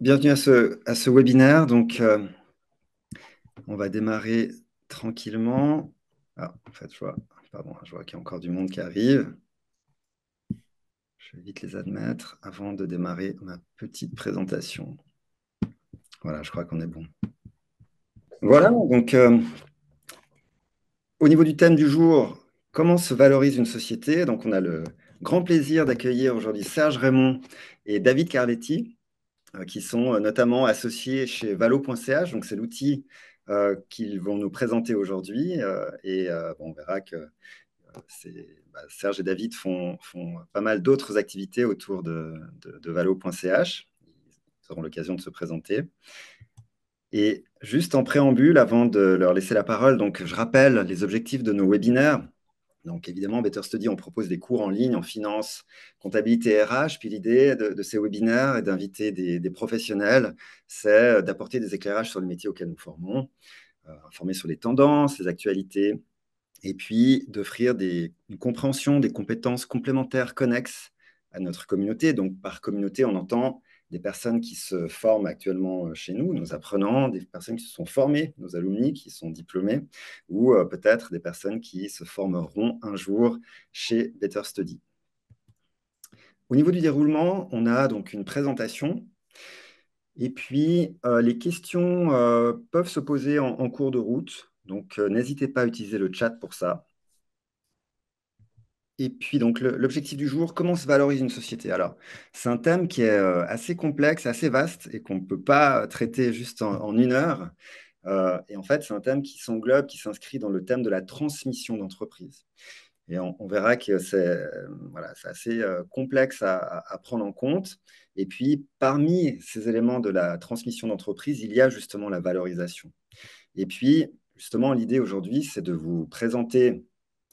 Bienvenue à ce webinaire. On va démarrer tranquillement. Ah, en fait, je vois qu'il y a encore du monde qui arrive. Je vais vite les admettre avant de démarrer ma petite présentation. Voilà, je crois qu'on est bon. Voilà, au niveau du thème du jour, comment se valorise une société? Donc, on a le grand plaisir d'accueillir aujourd'hui Serge Raymond et David Carletti, qui sont notamment associés chez Valo.ch. Donc, c'est l'outil qu'ils vont nous présenter aujourd'hui. On verra que Serge et David font pas mal d'autres activités autour de Valo.ch. Ils auront l'occasion de se présenter. Et juste en préambule, avant de leur laisser la parole, donc je rappelle les objectifs de nos webinaires. Donc, évidemment, Better Study, on propose des cours en ligne en finance, comptabilité et RH. Puis l'idée de ces webinaires est d'inviter des professionnels, c'est d'apporter des éclairages sur les métiers auxquels nous formons, informer sur les tendances, les actualités, et puis d'offrir une compréhension des compétences complémentaires connexes à notre communauté. Donc, par communauté, on entend des personnes qui se forment actuellement chez nous, nos apprenants, des personnes qui se sont formées, nos alumni qui sont diplômés, ou peut-être des personnes qui se formeront un jour chez Better Study. Au niveau du déroulement, on a donc une présentation, et puis les questions peuvent se poser en cours de route, donc n'hésitez pas à utiliser le chat pour ça. Et puis, donc, l'objectif du jour, comment se valorise une société? Alors, c'est un thème qui est assez complexe, assez vaste et qu'on ne peut pas traiter juste en une heure. Et en fait, c'est un thème qui s'englobe, qui s'inscrit dans le thème de la transmission d'entreprise. Et on verra que c'est assez complexe à prendre en compte. Et puis, parmi ces éléments de la transmission d'entreprise, il y a justement la valorisation. Et puis, justement, l'idée aujourd'hui, c'est de vous présenter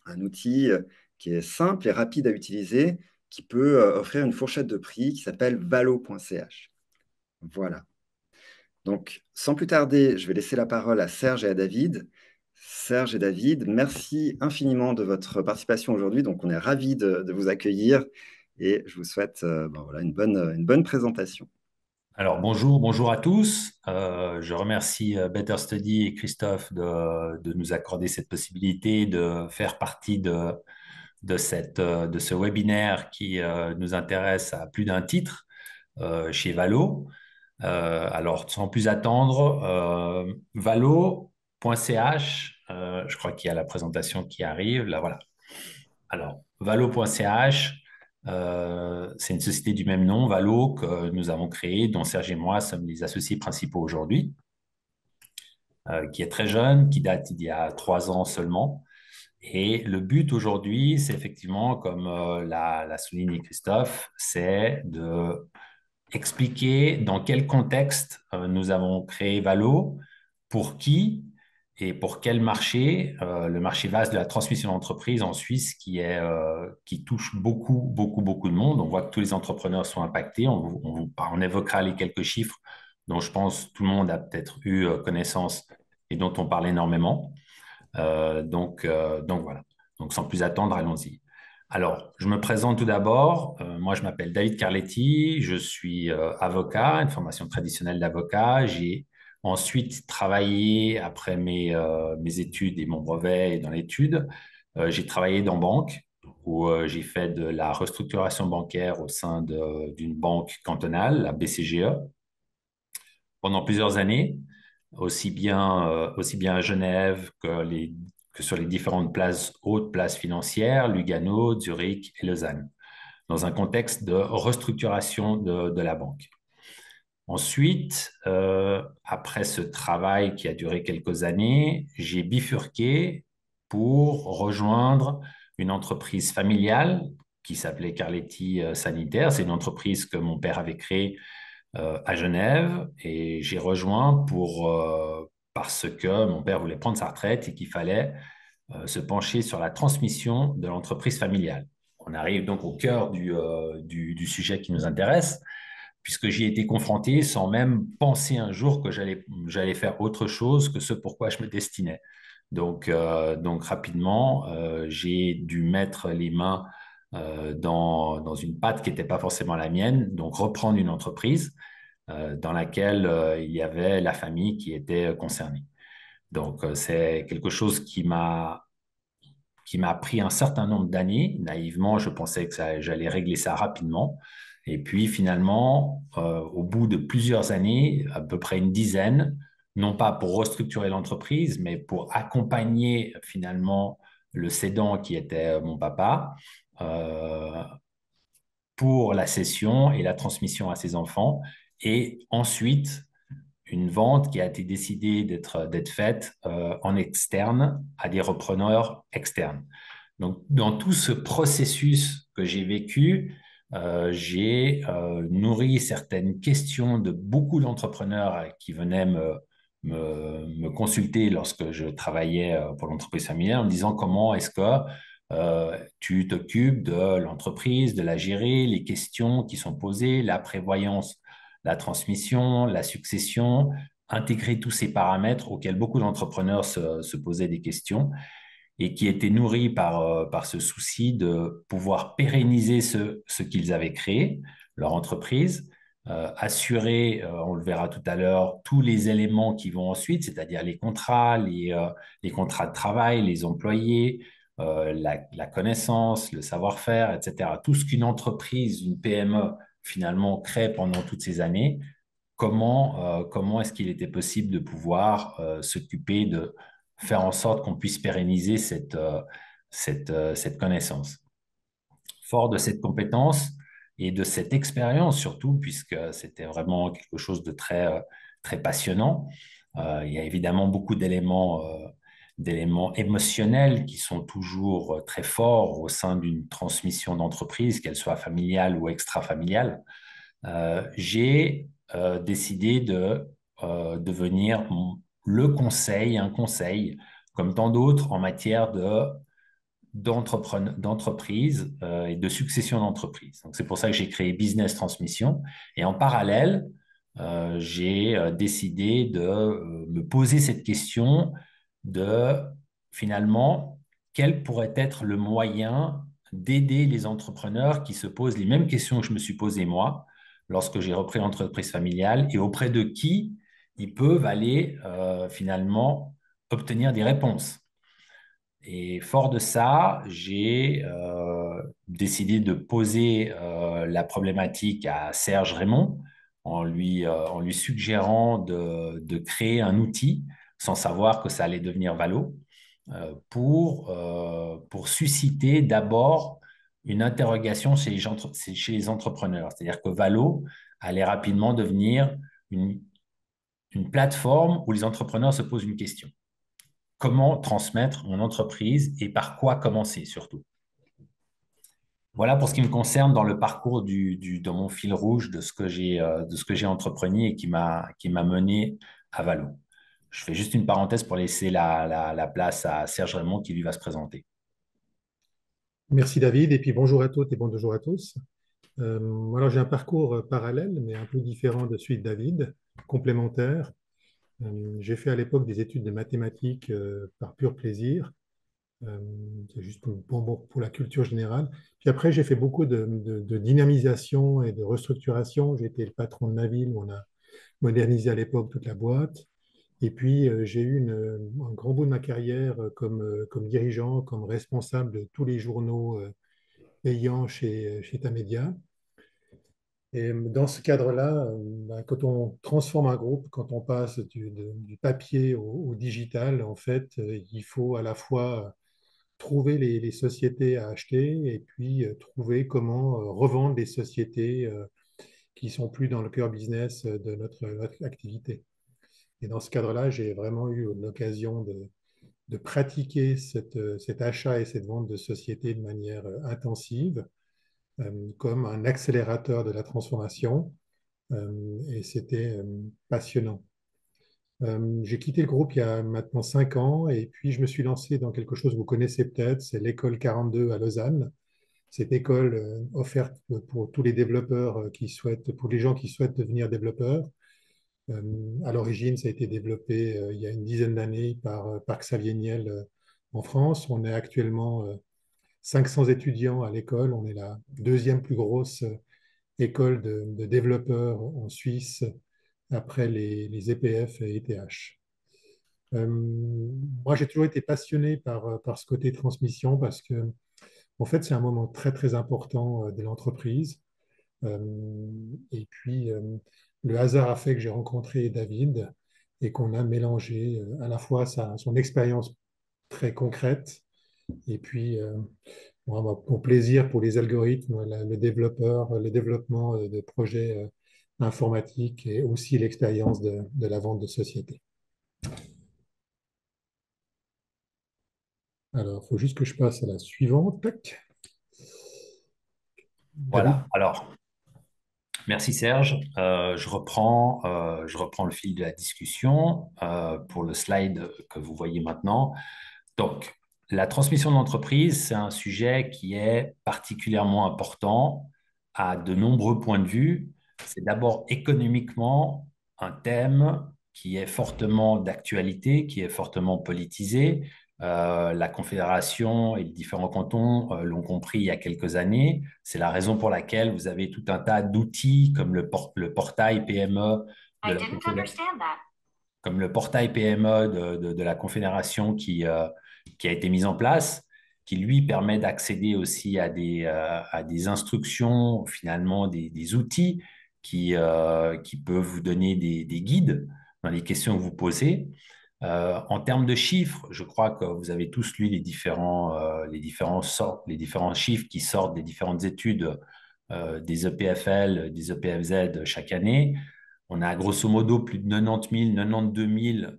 un outil qui est simple et rapide à utiliser, qui peut offrir une fourchette de prix qui s'appelle valo.ch. Voilà. Donc, sans plus tarder, je vais laisser la parole à Serge et à David. Serge et David, merci infiniment de votre participation aujourd'hui. Donc, on est ravis de vous accueillir et je vous souhaite une bonne présentation. Alors bonjour à tous. Je remercie Better Study et Christophe de nous accorder cette possibilité de faire partie de ce webinaire qui nous intéresse à plus d'un titre chez Valo. Alors sans plus attendre, valo.ch, je crois qu'il y a la présentation qui arrive. Là voilà. Alors, Valo.ch, c'est une société du même nom, Valo, que nous avons créée, dont Serge et moi sommes les associés principaux aujourd'hui, qui est très jeune, qui date d'il y a 3 ans seulement. Et le but aujourd'hui, c'est effectivement, comme l'a souligné Christophe, c'est de expliquer dans quel contexte nous avons créé Valo, pour qui et pour quel marché, le marché vaste de la transmission d'entreprise en Suisse qui touche beaucoup de monde. On voit que tous les entrepreneurs sont impactés. On évoquera les quelques chiffres dont je pense tout le monde a peut-être eu connaissance et dont on parle énormément. Donc voilà. Donc sans plus attendre, allons-y. Alors, je me présente tout d'abord. Moi, je m'appelle David Carletti. Je suis avocat, une formation traditionnelle d'avocat. J'ai ensuite travaillé après mes études et mon brevet et dans l'étude. J'ai travaillé dans banque où j'ai fait de la restructuration bancaire au sein d'une banque cantonale, la BCGE, pendant plusieurs années, aussi bien à Genève que sur les différentes hautes places financières, Lugano, Zurich et Lausanne, dans un contexte de restructuration de la banque. Ensuite, après ce travail qui a duré quelques années, j'ai bifurqué pour rejoindre une entreprise familiale qui s'appelait Carletti Sanitaire. C'est une entreprise que mon père avait créée à Genève et j'ai rejoint parce que mon père voulait prendre sa retraite et qu'il fallait se pencher sur la transmission de l'entreprise familiale. On arrive donc au cœur du sujet qui nous intéresse, puisque j'y ai été confronté sans même penser un jour que j'allais faire autre chose que ce pourquoi je me destinais. Donc rapidement, j'ai dû mettre les mains dans une patte qui n'était pas forcément la mienne, donc reprendre une entreprise dans laquelle il y avait la famille qui était concernée. Donc, c'est quelque chose qui m'a pris un certain nombre d'années. Naïvement, je pensais que j'allais régler ça rapidement. Et puis finalement, au bout de plusieurs années, à peu près une dizaine, non pas pour restructurer l'entreprise, mais pour accompagner finalement le cédant qui était mon papa, euh, pour la cession et la transmission à ses enfants. Et ensuite, une vente qui a été décidée d'être faite en externe à des repreneurs externes. Donc, dans tout ce processus que j'ai vécu, j'ai nourri certaines questions de beaucoup d'entrepreneurs qui venaient me consulter lorsque je travaillais pour l'entreprise familiale en me disant comment est-ce que tu t'occupes de l'entreprise, de la gérer, les questions qui sont posées, la prévoyance, la transmission, la succession, intégrer tous ces paramètres auxquels beaucoup d'entrepreneurs se posaient des questions et qui étaient nourris par ce souci de pouvoir pérenniser ce qu'ils avaient créé, leur entreprise, assurer, on le verra tout à l'heure, tous les éléments qui vont ensuite, c'est-à-dire les contrats de travail, les employés, la connaissance, le savoir-faire, etc. Tout ce qu'une entreprise, une PME, finalement, crée pendant toutes ces années, comment est-ce qu'il était possible de pouvoir s'occuper de faire en sorte qu'on puisse pérenniser cette connaissance. Fort de cette compétence et de cette expérience surtout, puisque c'était vraiment quelque chose de très passionnant, il y a évidemment beaucoup d'éléments émotionnels qui sont toujours très forts au sein d'une transmission d'entreprise, qu'elle soit familiale ou extra-familiale. J'ai décidé de devenir un conseil, comme tant d'autres, en matière d'entreprise et de succession d'entreprise. Donc, c'est pour ça que j'ai créé Business Transmission. Et en parallèle, j'ai décidé de me poser cette question de finalement, quel pourrait être le moyen d'aider les entrepreneurs qui se posent les mêmes questions que je me suis posées moi lorsque j'ai repris l'entreprise familiale et auprès de qui ils peuvent aller finalement obtenir des réponses. Et fort de ça, j'ai décidé de poser la problématique à Serge Raymond en lui suggérant de créer un outil sans savoir que ça allait devenir Valo pour susciter d'abord une interrogation chez les entrepreneurs. C'est-à-dire que Valo allait rapidement devenir une, une plateforme où les entrepreneurs se posent une question. Comment transmettre mon entreprise et par quoi commencer surtout. Voilà pour ce qui me concerne dans le parcours dans mon fil rouge de ce que j'ai entrepris et qui m'a mené à Valo. Je fais juste une parenthèse pour laisser la place à Serge Raymond qui lui va se présenter. Merci David, et puis bonjour à toutes et bonjour à tous. Alors j'ai un parcours parallèle, mais un peu différent de celui de David, complémentaire. J'ai fait à l'époque des études de mathématiques par pur plaisir. C'est juste pour la culture générale. Puis après, j'ai fait beaucoup de dynamisation et de restructuration. J'ai été le patron de Naville, où on a modernisé à l'époque toute la boîte. Et puis, j'ai eu un grand bout de ma carrière comme dirigeant, comme responsable de tous les journaux payants chez Tamedia. Et dans ce cadre-là, quand on transforme un groupe, quand on passe du papier au digital, en fait, il faut à la fois trouver les sociétés à acheter et puis trouver comment revendre les sociétés qui sont plus dans le cœur business de notre activité. Et dans ce cadre-là, j'ai vraiment eu l'occasion de pratiquer cet achat et cette vente de sociétés de manière intensive, comme un accélérateur de la transformation. Et c'était passionnant. J'ai quitté le groupe il y a maintenant 5 ans et puis je me suis lancé dans quelque chose que vous connaissez peut-être, c'est l'école 42 à Lausanne. Cette école offerte pour tous les développeurs pour les gens qui souhaitent devenir développeurs. À l'origine, ça a été développé il y a une dizaine d'années par Xavier Niel en France. On est actuellement 500 étudiants à l'école. On est la deuxième plus grosse école de développeurs en Suisse après les EPF et ETH. Moi, j'ai toujours été passionné par ce côté transmission parce que, en fait, c'est un moment très, très important de l'entreprise. Euh, et puis, le hasard a fait que j'ai rencontré David et qu'on a mélangé à la fois son expérience très concrète et puis moi, mon plaisir pour les algorithmes, le développement de projets informatiques et aussi l'expérience de la vente de société. Alors, il faut juste que je passe à la suivante. Tac. David. Voilà. Alors, merci Serge. Je reprends le fil de la discussion pour le slide que vous voyez maintenant. Donc, la transmission d'entreprise, c'est un sujet qui est particulièrement important à de nombreux points de vue. C'est d'abord économiquement un thème qui est fortement d'actualité, qui est fortement politisé. La Confédération et les différents cantons l'ont compris il y a quelques années. C'est la raison pour laquelle vous avez tout un tas d'outils comme le portail PME de la Confédération, comme le portail PME de la Confédération qui a été mis en place, qui lui permet d'accéder aussi à des instructions, finalement des outils qui peuvent vous donner des guides dans les questions que vous posez. En termes de chiffres, je crois que vous avez tous lu les différents chiffres qui sortent des différentes études des EPFL, des EPFZ chaque année. On a grosso modo plus de 90 000, 92 000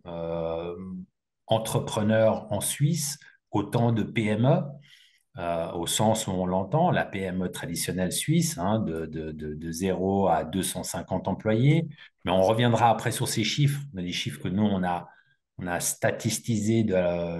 entrepreneurs en Suisse, autant de PME, au sens où on l'entend, la PME traditionnelle suisse, hein, de 0 à 250 employés. Mais on reviendra après sur ces chiffres, les chiffres que nous, on a statistisés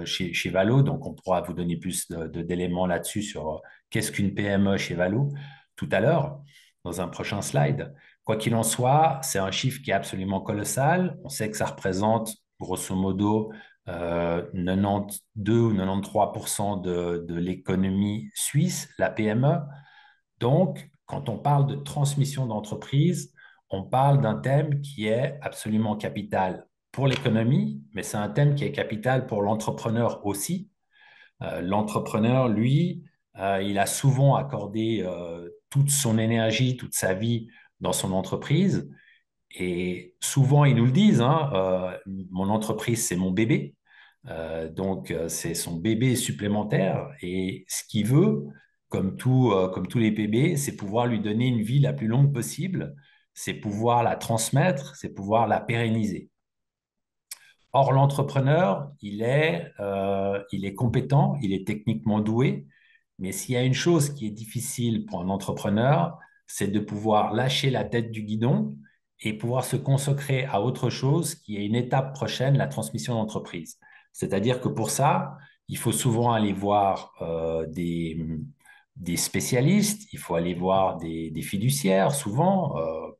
chez Valo, donc on pourra vous donner plus d'éléments là-dessus sur qu'est-ce qu'une PME chez Valo tout à l'heure, dans un prochain slide. Quoi qu'il en soit, c'est un chiffre qui est absolument colossal. On sait que ça représente grosso modo 92 ou 93% de l'économie suisse, la PME. Donc, quand on parle de transmission d'entreprise, on parle d'un thème qui est absolument capital pour l'économie, mais c'est un thème qui est capital pour l'entrepreneur aussi. L'entrepreneur, lui, il a souvent accordé toute son énergie, toute sa vie dans son entreprise. Et souvent, ils nous le disent, hein, mon entreprise, c'est mon bébé. C'est son bébé supplémentaire. Et ce qu'il veut, comme tous les bébés, c'est pouvoir lui donner une vie la plus longue possible. C'est pouvoir la transmettre, c'est pouvoir la pérenniser. Or, l'entrepreneur, il est compétent, il est techniquement doué, mais s'il y a une chose qui est difficile pour un entrepreneur, c'est de pouvoir lâcher la tête du guidon et pouvoir se consacrer à autre chose qui est une étape prochaine, la transmission d'entreprise. C'est-à-dire que pour ça, il faut souvent aller voir des spécialistes, il faut aller voir des fiduciaires, souvent,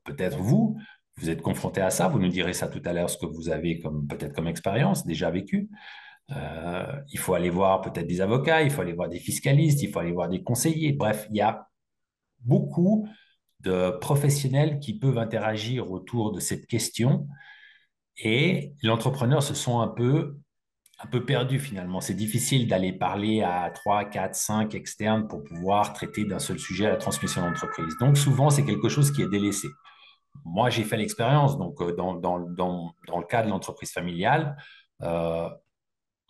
peut-être vous, vous êtes confronté à ça, vous nous direz ça tout à l'heure, ce que vous avez peut-être comme expérience déjà vécu. Il faut aller voir peut-être des avocats, il faut aller voir des fiscalistes, il faut aller voir des conseillers. Bref, il y a beaucoup de professionnels qui peuvent interagir autour de cette question et l'entrepreneur se sent un peu perdu finalement. C'est difficile d'aller parler à 3, 4, 5 externes pour pouvoir traiter d'un seul sujet, la transmission d'entreprise. Donc souvent, c'est quelque chose qui est délaissé. Moi, j'ai fait l'expérience, donc dans le cas de l'entreprise familiale, euh,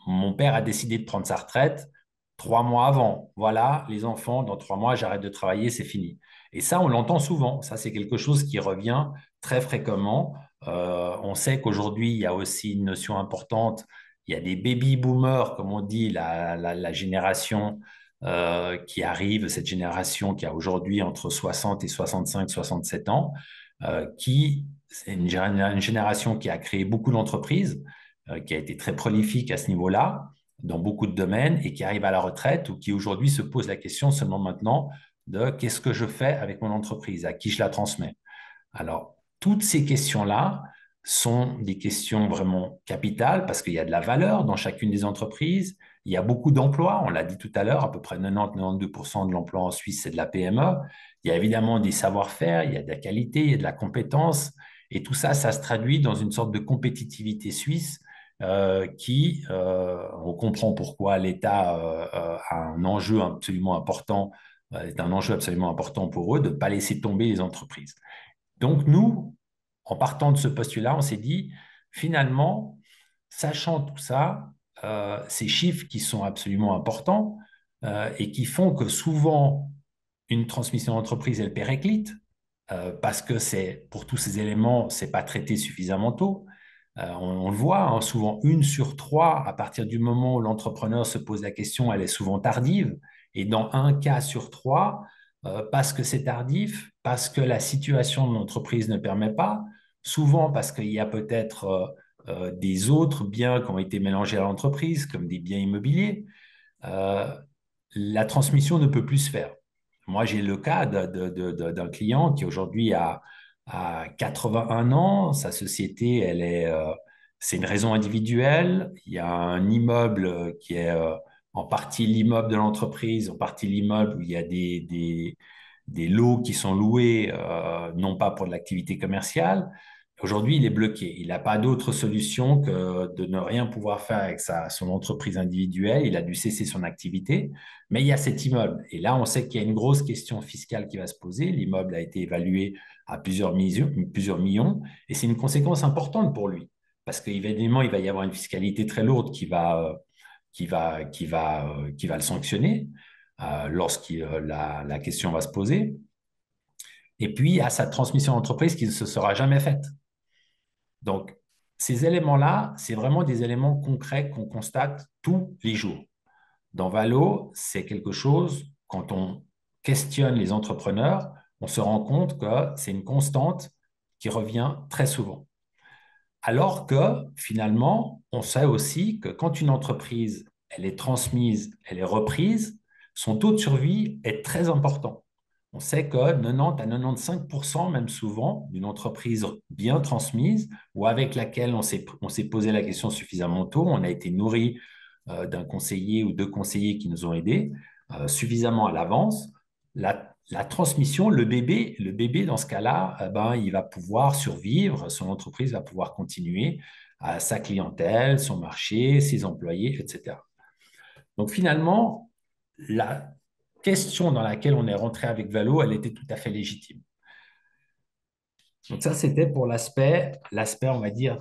mon père a décidé de prendre sa retraite 3 mois avant. Voilà, les enfants, dans 3 mois, j'arrête de travailler, c'est fini. Et ça, on l'entend souvent. Ça, c'est quelque chose qui revient très fréquemment. On sait qu'aujourd'hui, il y a aussi une notion importante. Il y a des baby boomers, comme on dit, la génération qui arrive, cette génération qui a aujourd'hui entre 60 et 65, 67 ans, c'est une génération qui a créé beaucoup d'entreprises, qui a été très prolifique à ce niveau-là, dans beaucoup de domaines, et qui arrive à la retraite ou qui aujourd'hui se pose la question seulement maintenant de qu'est-ce que je fais avec mon entreprise, à qui je la transmets. Alors, toutes ces questions-là sont des questions vraiment capitales parce qu'il y a de la valeur dans chacune des entreprises. Il y a beaucoup d'emplois, on l'a dit tout à l'heure, à peu près 90-92% de l'emploi en Suisse, c'est de la PME. Il y a évidemment des savoir-faire, il y a de la qualité, il y a de la compétence. Et tout ça, ça se traduit dans une sorte de compétitivité suisse on comprend pourquoi l'État a un enjeu absolument important, est un enjeu absolument important pour eux de ne pas laisser tomber les entreprises. Donc nous, en partant de ce postulat, on s'est dit, finalement, sachant tout ça, ces chiffres qui sont absolument importants et qui font que souvent, une transmission d'entreprise, elle périclite, parce que pour tous ces éléments, ce n'est pas traité suffisamment tôt. On le voit, hein, souvent 1 sur 3, à partir du moment où l'entrepreneur se pose la question, elle est souvent tardive. Et dans 1 cas sur 3, parce que c'est tardif, parce que la situation de l'entreprise ne permet pas, souvent parce qu'il y a peut-être des autres biens qui ont été mélangés à l'entreprise, comme des biens immobiliers, euh, la transmission ne peut plus se faire. Moi, j'ai le cas d'un client qui aujourd'hui a 81 ans. Sa société, c'est une raison individuelle. Il y a un immeuble qui est en partie l'immeuble de l'entreprise, en partie l'immeuble où il y a des lots qui sont loués, non pas pour de l'activité commerciale. Aujourd'hui, il est bloqué. Il n'a pas d'autre solution que de ne rien pouvoir faire avec son entreprise individuelle. Il a dû cesser son activité, mais il y a cet immeuble. Et là, on sait qu'il y a une grosse question fiscale qui va se poser. L'immeuble a été évalué à plusieurs millions, et c'est une conséquence importante pour lui, parce qu'évidemment, il va y avoir une fiscalité très lourde qui va le sanctionner lorsque la question va se poser. Et puis, il y a sa transmission d'entreprise qui ne se sera jamais faite. Donc, ces éléments-là, c'est vraiment des éléments concrets qu'on constate tous les jours. Dans Valo, c'est quelque chose, quand on questionne les entrepreneurs, on se rend compte que c'est une constante qui revient très souvent. Alors que finalement, on sait aussi que quand une entreprise, elle est transmise, elle est reprise, son taux de survie est très important. On sait que 90 à 95%, même souvent, d'une entreprise bien transmise ou avec laquelle on s'est posé la question suffisamment tôt, on a été nourri d'un conseiller ou deux conseillers qui nous ont aidés suffisamment à l'avance, la transmission, le bébé dans ce cas-là, il va pouvoir survivre, son entreprise va pouvoir continuer à sa clientèle, son marché, ses employés, etc. Donc finalement, la question dans laquelle on est rentré avec Valo, elle était tout à fait légitime. Donc ça, c'était pour l'aspect, on va dire,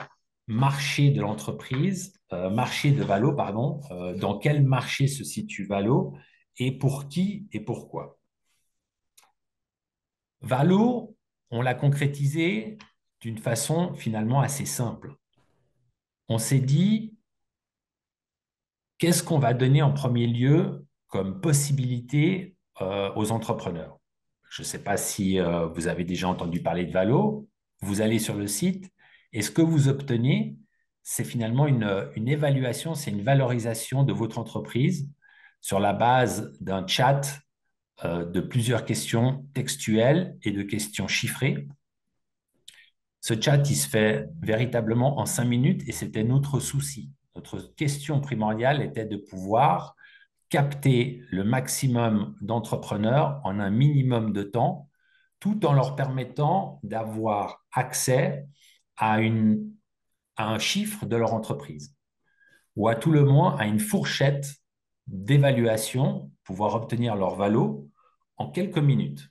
marché de l'entreprise, marché de Valo, pardon, dans quel marché se situe Valo et pour qui et pourquoi. Valo, on l'a concrétisé d'une façon finalement assez simple. On s'est dit, qu'est-ce qu'on va donner en premier lieu comme possibilité aux entrepreneurs? Je ne sais pas si vous avez déjà entendu parler de Valo. Vous allez sur le site et ce que vous obtenez, c'est finalement une évaluation, c'est une valorisation de votre entreprise sur la base d'un chat de plusieurs questions textuelles et de questions chiffrées. Ce chat, il se fait véritablement en 5 minutes et c'était notre souci. Notre question primordiale était de pouvoir capter le maximum d'entrepreneurs en un minimum de temps, tout en leur permettant d'avoir accès à un chiffre de leur entreprise, ou à tout le moins à une fourchette d'évaluation, pouvoir obtenir leur valo en quelques minutes.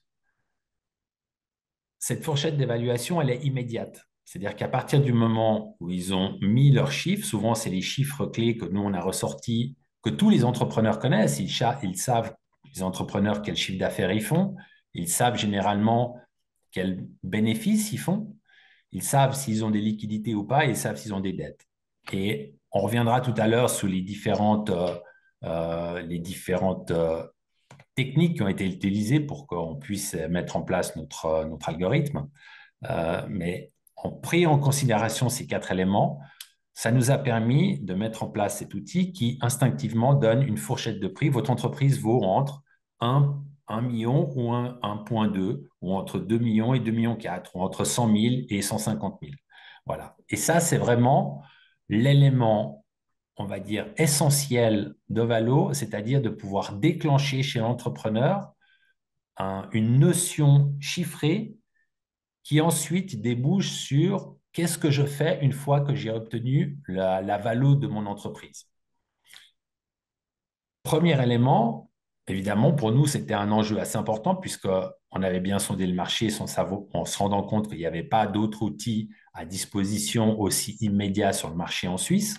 Cette fourchette d'évaluation, elle est immédiate. C'est-à-dire qu'à partir du moment où ils ont mis leurs chiffres, souvent c'est les chiffres clés que nous on a ressortis, que tous les entrepreneurs connaissent, ils savent, les entrepreneurs, quel chiffre d'affaires ils font, ils savent généralement quels bénéfices ils font, ils savent s'ils ont des liquidités ou pas, et ils savent s'ils ont des dettes. Et on reviendra tout à l'heure sur les différentes techniques qui ont été utilisées pour qu'on puisse mettre en place notre algorithme. Mais en prenant en considération ces 4 éléments, ça nous a permis de mettre en place cet outil qui instinctivement donne une fourchette de prix. Votre entreprise vaut entre 1 million ou 1,2 ou entre 2 millions et 2,4 millions, ou entre 100 000 et 150 000. Voilà. Et ça, c'est vraiment l'élément, on va dire, essentiel de Valo, c'est-à-dire de pouvoir déclencher chez l'entrepreneur une notion chiffrée qui ensuite débouche sur qu'est-ce que je fais une fois que j'ai obtenu la valo de mon entreprise. Premier élément, évidemment, pour nous, c'était un enjeu assez important puisqu'on avait bien sondé le marché en se rendant compte qu'il n'y avait pas d'autres outils à disposition aussi immédiats sur le marché en Suisse.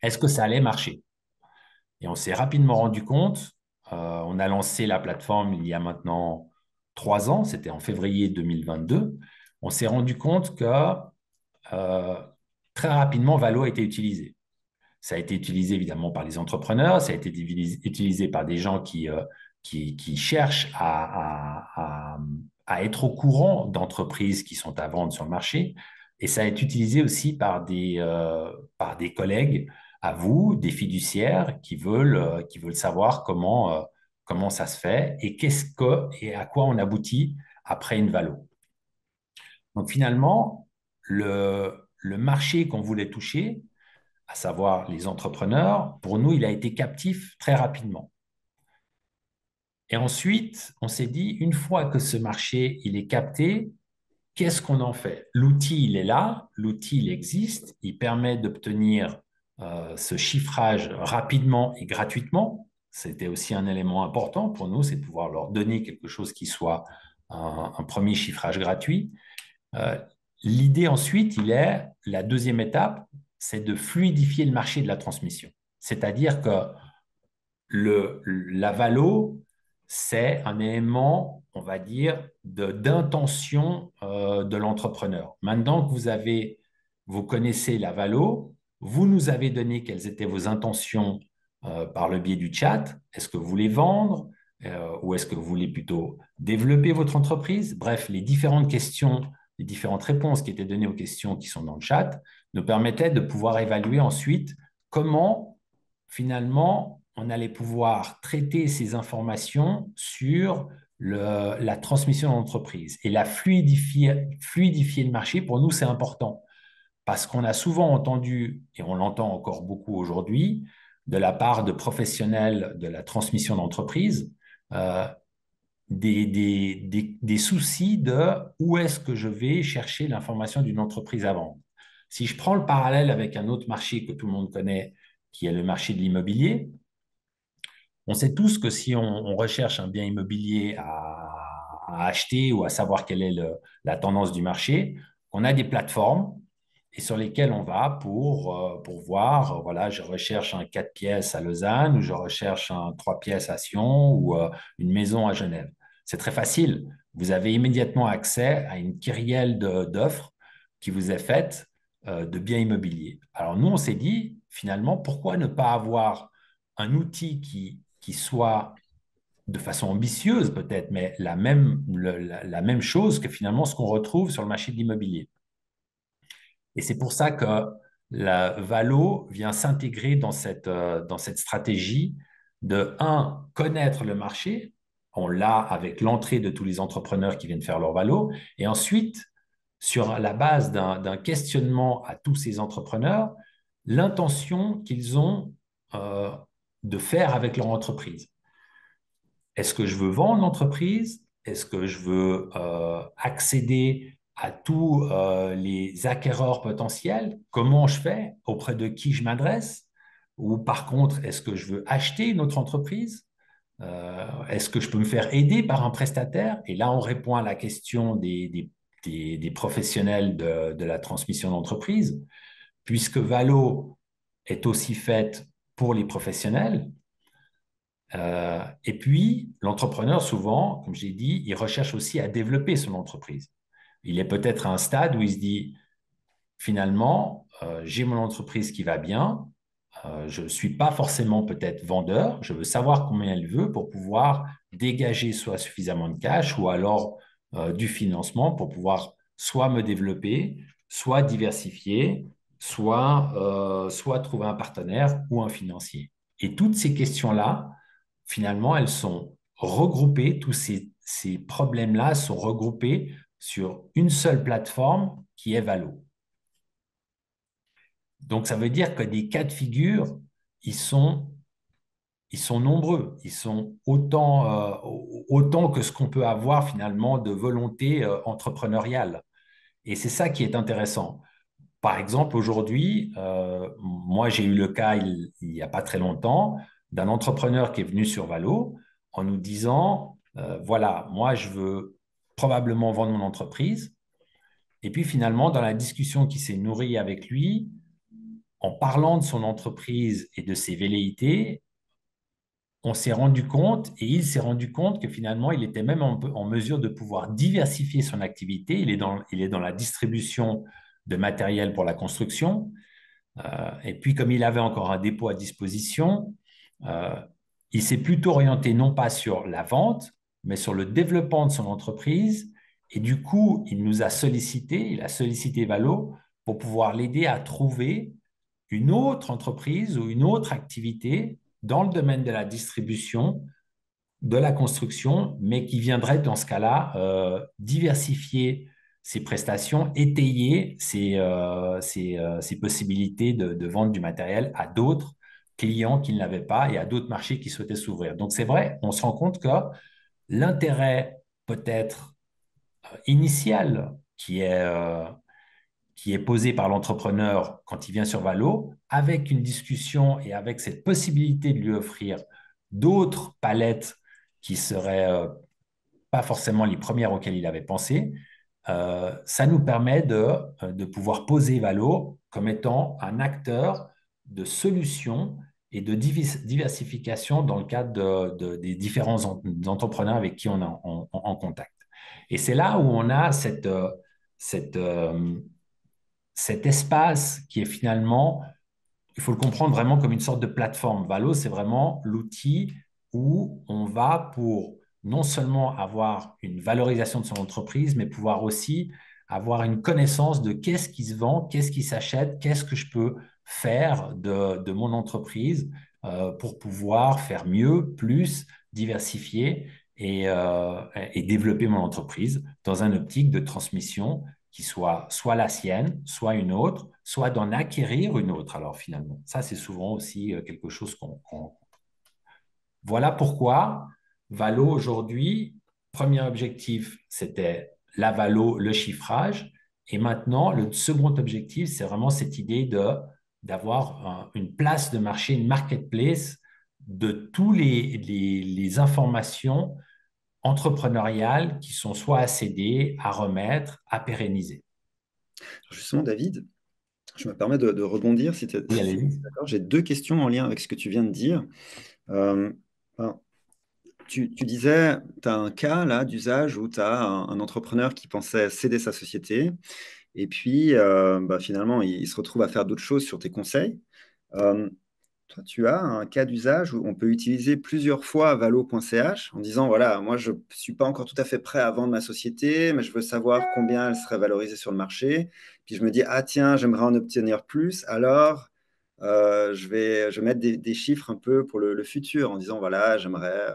Est-ce que ça allait marcher? Et on s'est rapidement rendu compte, on a lancé la plateforme il y a maintenant 3 ans, c'était en février 2022, on s'est rendu compte que très rapidement, Valo a été utilisé. Ça a été utilisé évidemment par les entrepreneurs, ça a été utilisé par des gens qui cherchent à être au courant d'entreprises qui sont à vendre sur le marché. Et ça a été utilisé aussi par des collègues à vous, des fiduciaires qui veulent savoir comment ça se fait et à quoi on aboutit après une valo. Donc finalement, le marché qu'on voulait toucher, à savoir les entrepreneurs, pour nous, il a été captif très rapidement. Et ensuite, on s'est dit, une fois que ce marché, il est capté, qu'est-ce qu'on en fait? L'outil, il est là, l'outil, il existe, il permet d'obtenir ce chiffrage rapidement et gratuitement. C'était aussi un élément important pour nous, c'est de pouvoir leur donner quelque chose qui soit un premier chiffrage gratuit. L'idée ensuite, la deuxième étape, c'est de fluidifier le marché de la transmission. C'est-à-dire que la valo, c'est un élément, on va dire, d'intention de l'entrepreneur. Maintenant que vous connaissez la valo, vous nous avez donné quelles étaient vos intentions par le biais du chat. Est-ce que vous voulez vendre ou est-ce que vous voulez plutôt développer votre entreprise? Bref, les différentes questions, les différentes réponses qui étaient données aux questions qui sont dans le chat nous permettaient de pouvoir évaluer ensuite comment finalement on allait pouvoir traiter ces informations sur la transmission d'entreprise et fluidifier le marché. Pour nous, c'est important parce qu'on a souvent entendu, et on l'entend encore beaucoup aujourd'hui, de la part de professionnels de la transmission d'entreprise, des soucis de où est-ce que je vais chercher l'information d'une entreprise à vendre. Si je prends le parallèle avec un autre marché que tout le monde connaît, qui est le marché de l'immobilier, on sait tous que si on recherche un bien immobilier à acheter ou à savoir quelle est la tendance du marché, on a des plateformes et sur lesquelles on va pour voir, voilà, je recherche un 4 pièces à Lausanne ou je recherche un 3 pièces à Sion ou une maison à Genève. C'est très facile. Vous avez immédiatement accès à une kyrielle d'offres qui vous est faite de biens immobiliers. Alors nous, on s'est dit, finalement, pourquoi ne pas avoir un outil qui soit de façon ambitieuse peut-être, mais la même chose que finalement ce qu'on retrouve sur le marché de l'immobilier. Et c'est pour ça que la Valo vient s'intégrer dans cette stratégie de, connaître le marché. On l'a avec l'entrée de tous les entrepreneurs qui viennent faire leur Valo. Et ensuite, sur la base d'un questionnement à tous ces entrepreneurs, l'intention qu'ils ont de faire avec leur entreprise. Est-ce que je veux vendre l'entreprise? Est-ce que je veux accéder à tous les acquéreurs potentiels? Comment je fais? Auprès de qui je m'adresse? Ou par contre, est-ce que je veux acheter une autre entreprise? Est-ce que je peux me faire aider par un prestataire? Et là, on répond à la question des professionnels de la transmission d'entreprise, puisque Valo est aussi faite pour les professionnels. Et puis, l'entrepreneur, souvent, comme j'ai dit, il recherche aussi à développer son entreprise. Il est peut-être à un stade où il se dit, finalement, j'ai mon entreprise qui va bien, je ne suis pas forcément peut-être vendeur, je veux savoir combien elle veut pour pouvoir dégager soit suffisamment de cash ou alors du financement pour pouvoir soit me développer, soit diversifier, soit trouver un partenaire ou un financier. Et toutes ces questions-là, finalement, elles sont regroupées, tous ces problèmes-là sont regroupés sur une seule plateforme qui est Valo. Donc, ça veut dire que des cas de figure, ils sont ils sont nombreux. Ils sont autant que ce qu'on peut avoir finalement de volonté entrepreneuriale. Et c'est ça qui est intéressant. Par exemple, aujourd'hui, moi, j'ai eu le cas il n'y a pas très longtemps d'un entrepreneur qui est venu sur Valo en nous disant, voilà, moi, je veux probablement vendre mon entreprise. Et puis finalement, dans la discussion qui s'est nourrie avec lui, en parlant de son entreprise et de ses velléités, on s'est rendu compte, et il s'est rendu compte que finalement, il était même en mesure de pouvoir diversifier son activité. Il est dans la distribution de matériel pour la construction. Et puis, comme il avait encore un dépôt à disposition, euh, il s'est plutôt orienté non pas sur la vente, mais sur le développement de son entreprise. Et du coup, il a sollicité Valo pour pouvoir l'aider à trouver une autre entreprise ou une autre activité dans le domaine de la distribution, de la construction, mais qui viendrait dans ce cas-là diversifier ses prestations, étayer ses possibilités de vente du matériel à d'autres clients qui ne l'avaient pas et à d'autres marchés qui souhaitaient s'ouvrir. Donc c'est vrai, on se rend compte que l'intérêt peut-être initial qui est posé par l'entrepreneur quand il vient sur Valo, avec une discussion et avec cette possibilité de lui offrir d'autres palettes qui seraient pas forcément les premières auxquelles il avait pensé, ça nous permet de pouvoir poser Valo comme étant un acteur de solution et de diversification dans le cadre des différents entrepreneurs avec qui on est en contact. Et c'est là où on a cette, cet espace qui est finalement, il faut le comprendre vraiment comme une sorte de plateforme. Valo, c'est vraiment l'outil où on va pour non seulement avoir une valorisation de son entreprise, mais pouvoir aussi avoir une connaissance de qu'est-ce qui se vend, qu'est-ce qui s'achète, qu'est-ce que je peux faire de mon entreprise pour pouvoir faire mieux, plus, diversifier et développer mon entreprise dans un optique de transmission qui soit la sienne, soit une autre, soit d'en acquérir une autre. Alors finalement, ça c'est souvent aussi quelque chose qu'on. Voilà pourquoi Valo aujourd'hui, premier objectif, c'était la Valo, le chiffrage. Et maintenant, le second objectif, c'est vraiment cette idée d'avoir une place de marché, une marketplace de tous les informations entrepreneuriales qui sont soit à céder, à remettre, à pérenniser. Justement, David, je me permets de rebondir si tu es, Oui, allez-y. d'accord. J'ai deux questions en lien avec ce que tu viens de dire. Euh, enfin, tu disais, tu as un cas là d'usage où tu as un entrepreneur qui pensait céder sa société et puis finalement il se retrouve à faire d'autres choses sur tes conseils. Euh, Toi, tu as un cas d'usage où on peut utiliser plusieurs fois valo.ch en disant, voilà, moi, je ne suis pas encore tout à fait prêt à vendre ma société, mais je veux savoir combien elle serait valorisée sur le marché. Puis je me dis, ah tiens, j'aimerais en obtenir plus. Alors, je vais mettre des chiffres un peu pour le futur en disant, voilà, j'aimerais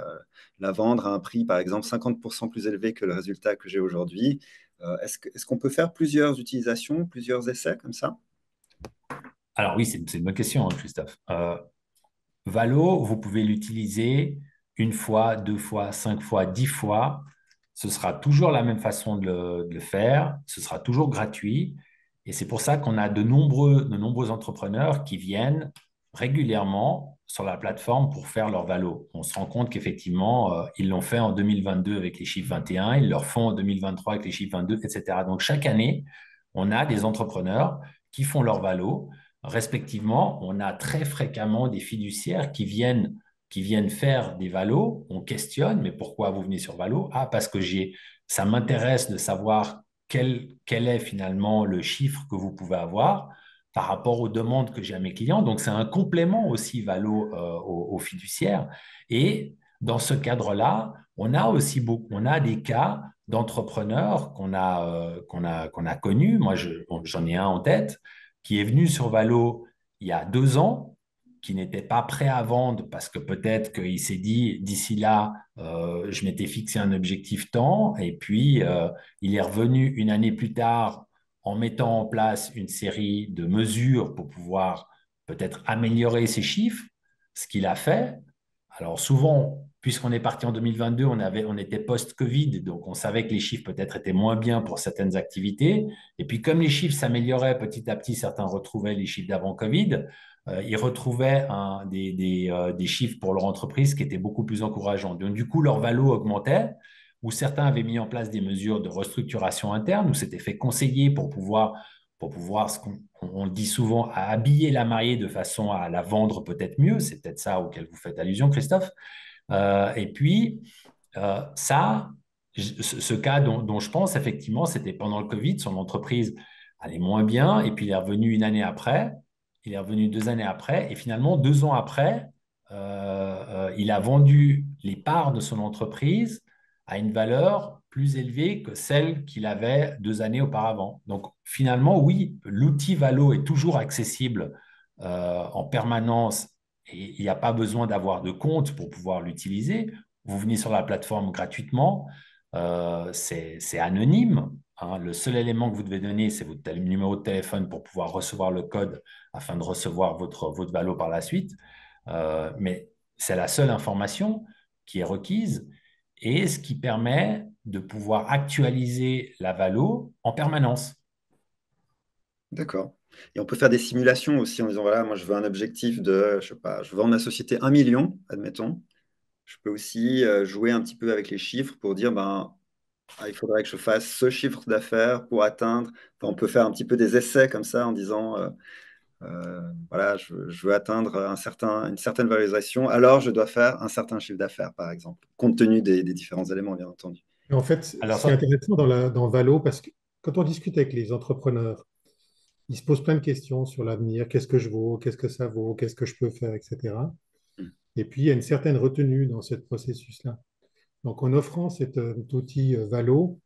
la vendre à un prix, par exemple, 50% plus élevé que le résultat que j'ai aujourd'hui. Est-ce qu'on peut faire plusieurs utilisations, plusieurs essais comme ça? Alors oui, c'est une bonne question, hein, Christophe. Valo, vous pouvez l'utiliser une fois, deux fois, 5 fois, 10 fois. Ce sera toujours la même façon de le faire. Ce sera toujours gratuit. Et c'est pour ça qu'on a de nombreux entrepreneurs qui viennent régulièrement sur la plateforme pour faire leur Valo. On se rend compte qu'effectivement, ils l'ont fait en 2022 avec les chiffres 21, ils le refont en 2023 avec les chiffres 22, etc. Donc chaque année, on a des entrepreneurs qui font leur Valo. Respectivement, on a très fréquemment des fiduciaires qui viennent faire des valos. On questionne, mais pourquoi vous venez sur Valo? Ah, parce que ça m'intéresse de savoir quel est finalement le chiffre que vous pouvez avoir par rapport aux demandes que j'ai à mes clients. Donc, c'est un complément aussi Valo aux fiduciaires. Et dans ce cadre-là, on a des cas d'entrepreneurs qu'on a connus. Moi, j'en ai un en tête qui est venu sur Valo il y a 2 ans, qui n'était pas prêt à vendre parce que peut-être qu'il s'est dit d'ici là, je m'étais fixé un objectif temps, et puis il est revenu une année plus tard en mettant en place une série de mesures pour pouvoir peut-être améliorer ses chiffres, ce qu'il a fait. Alors souvent, puisqu'on est parti en 2022, on était post-Covid, donc on savait que les chiffres peut-être étaient moins bien pour certaines activités. Et puis comme les chiffres s'amélioraient petit à petit, certains retrouvaient les chiffres d'avant Covid, ils retrouvaient des chiffres pour leur entreprise qui étaient beaucoup plus encourageants. Donc du coup, leur valo augmentait, ou certains avaient mis en place des mesures de restructuration interne, ou s'étaient fait conseiller pour pouvoir, on le dit souvent, à habiller la mariée de façon à la vendre peut-être mieux. C'est peut-être ça auquel vous faites allusion, Christophe. Et puis, ça, ce cas dont je pense, effectivement, c'était pendant le Covid, son entreprise allait moins bien, et puis il est revenu une année après, il est revenu 2 années après, et finalement, 2 ans après, il a vendu les parts de son entreprise à une valeur plus élevée que celle qu'il avait 2 années auparavant. Donc finalement, oui, l'outil Valo est toujours accessible en permanence et il n'y a pas besoin d'avoir de compte pour pouvoir l'utiliser. Vous venez sur la plateforme gratuitement, c'est anonyme, hein. Le seul élément que vous devez donner, c'est votre numéro de téléphone pour pouvoir recevoir le code afin de recevoir votre Valo par la suite. Mais c'est la seule information qui est requise et ce qui permet de pouvoir actualiser la valo en permanence. D'accord. Et on peut faire des simulations aussi en disant, voilà, moi je veux un objectif de, je sais pas, je vends ma société 1 million, admettons. Je peux aussi jouer un petit peu avec les chiffres pour dire, ben, il faudrait que je fasse ce chiffre d'affaires pour atteindre. Enfin, on peut faire un petit peu des essais comme ça en disant, voilà, je veux atteindre une certaine valorisation, alors je dois faire un certain chiffre d'affaires, par exemple, compte tenu des différents éléments, bien entendu. Et en fait, Alors ce qui est ça, intéressant dans Valo, parce que quand on discute avec les entrepreneurs, ils se posent plein de questions sur l'avenir. Qu'est-ce que je vaux? Qu'est-ce que ça vaut? Qu'est-ce que je peux faire, etc. Mm. Et puis, il y a une certaine retenue dans ce processus-là. Donc, en offrant cet outil Valo,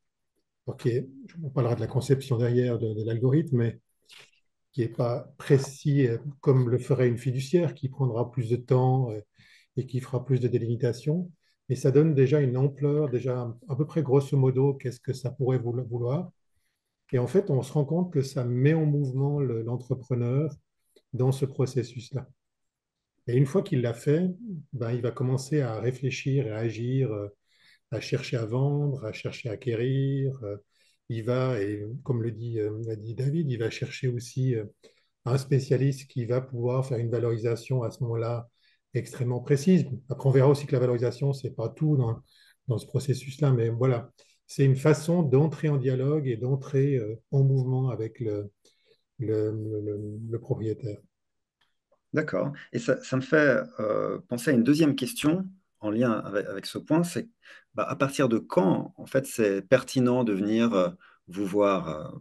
ok, on parlera de la conception derrière de l'algorithme, mais qui n'est pas précis comme le ferait une fiduciaire, qui prendra plus de temps et qui fera plus de délimitation. Mais ça donne déjà une ampleur, déjà à peu près grosso modo, qu'est-ce que ça pourrait vouloir. Et en fait, on se rend compte que ça met en mouvement l'entrepreneur dans ce processus-là. Et une fois qu'il l'a fait, ben, il va commencer à réfléchir et à agir, à chercher à vendre, à chercher à acquérir. Il va, et comme l'a dit David, il va chercher aussi un spécialiste qui va pouvoir faire une valorisation à ce moment-là extrêmement précise. Après, on verra aussi que la valorisation, ce n'est pas tout dans ce processus-là, mais voilà, c'est une façon d'entrer en dialogue et d'entrer en mouvement avec le propriétaire. D'accord. Et ça me fait penser à une deuxième question en lien avec ce point, c'est bah, à partir de quand, en fait, c'est pertinent de venir vous voir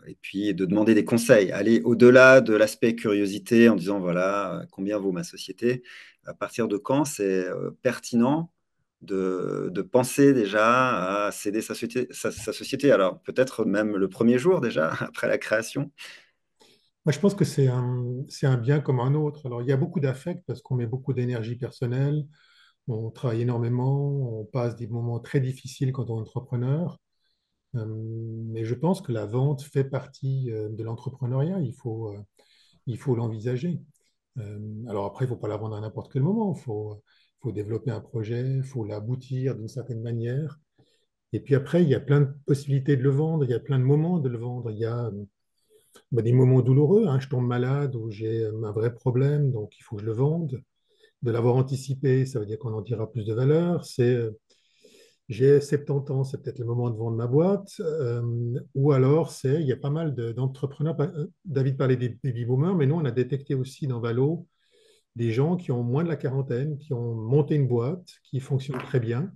et puis de demander des conseils, aller au-delà de l'aspect curiosité en disant, voilà, combien vaut ma société. À partir de quand c'est pertinent de penser déjà à céder sa société. Alors peut-être même le premier jour déjà, après la création. Moi, je pense que c'est un bien comme un autre. Alors, il y a beaucoup d'affect parce qu'on met beaucoup d'énergie personnelle, on travaille énormément, on passe des moments très difficiles quand on est entrepreneur. Mais je pense que la vente fait partie de l'entrepreneuriat. Il faut l'envisager. Alors après, il ne faut pas la vendre à n'importe quel moment. Il faut développer un projet, il faut l'aboutir d'une certaine manière. Et puis après, il y a plein de possibilités de le vendre, il y a plein de moments de le vendre. Il y a des moments douloureux, hein. Je tombe malade ou j'ai un vrai problème, donc il faut que je le vende. De l'avoir anticipé, ça veut dire qu'on en dira plus de valeur. J'ai 70 ans, c'est peut-être le moment de vendre ma boîte. Ou alors, il y a pas mal d'entrepreneurs. David parlait des baby boomers, mais nous, on a détecté aussi dans Valo des gens qui ont moins de la quarantaine, qui ont monté une boîte, qui fonctionne très bien.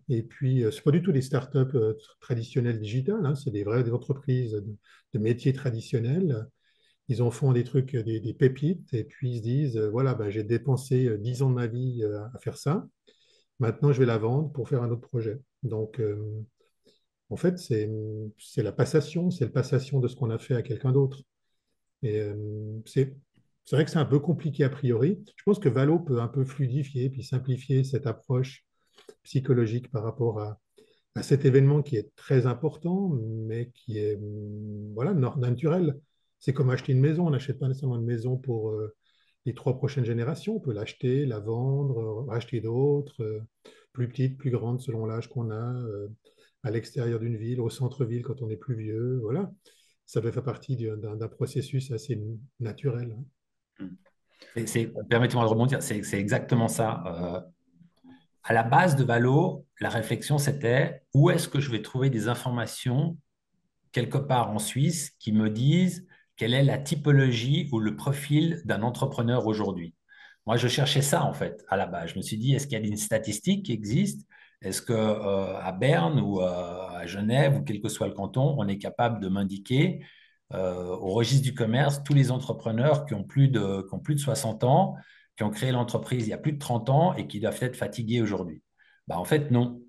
Et puis, ce n'est pas du tout des startups traditionnelles digitales, hein, c'est des entreprises de métiers traditionnels. Ils en font des trucs, des pépites, et puis ils se disent, voilà, ben, j'ai dépensé 10 ans de ma vie à faire ça. Maintenant, je vais la vendre pour faire un autre projet. Donc, en fait, c'est la passation, c'est la passation de ce qu'on a fait à quelqu'un d'autre. Et c'est vrai que c'est un peu compliqué a priori. Je pense que Valo peut un peu fluidifier puis simplifier cette approche psychologique par rapport à cet événement qui est très important, mais qui est voilà, naturel. C'est comme acheter une maison. On n'achète pas nécessairement une maison les 3 prochaines générations. On peut l'acheter, la vendre, racheter d'autres, plus petites, plus grandes selon l'âge qu'on a, à l'extérieur d'une ville, au centre-ville quand on est plus vieux. Voilà. Ça doit faire partie d'un processus assez naturel, hein. Permettez-moi de rebondir, c'est exactement ça. À la base de Valo, la réflexion, c'était où est-ce que je vais trouver des informations quelque part en Suisse qui me disent quelle est la typologie ou le profil d'un entrepreneur aujourd'hui. Moi, je cherchais ça en fait à la base. Je me suis dit, est-ce qu'il y a une statistique qui existe? Est-ce que à Berne ou à Genève ou quel que soit le canton, on est capable de m'indiquer au registre du commerce tous les entrepreneurs qui ont plus de 60 ans, qui ont créé l'entreprise il y a plus de 30 ans et qui doivent être fatigués aujourd'hui? Bah, en fait, non.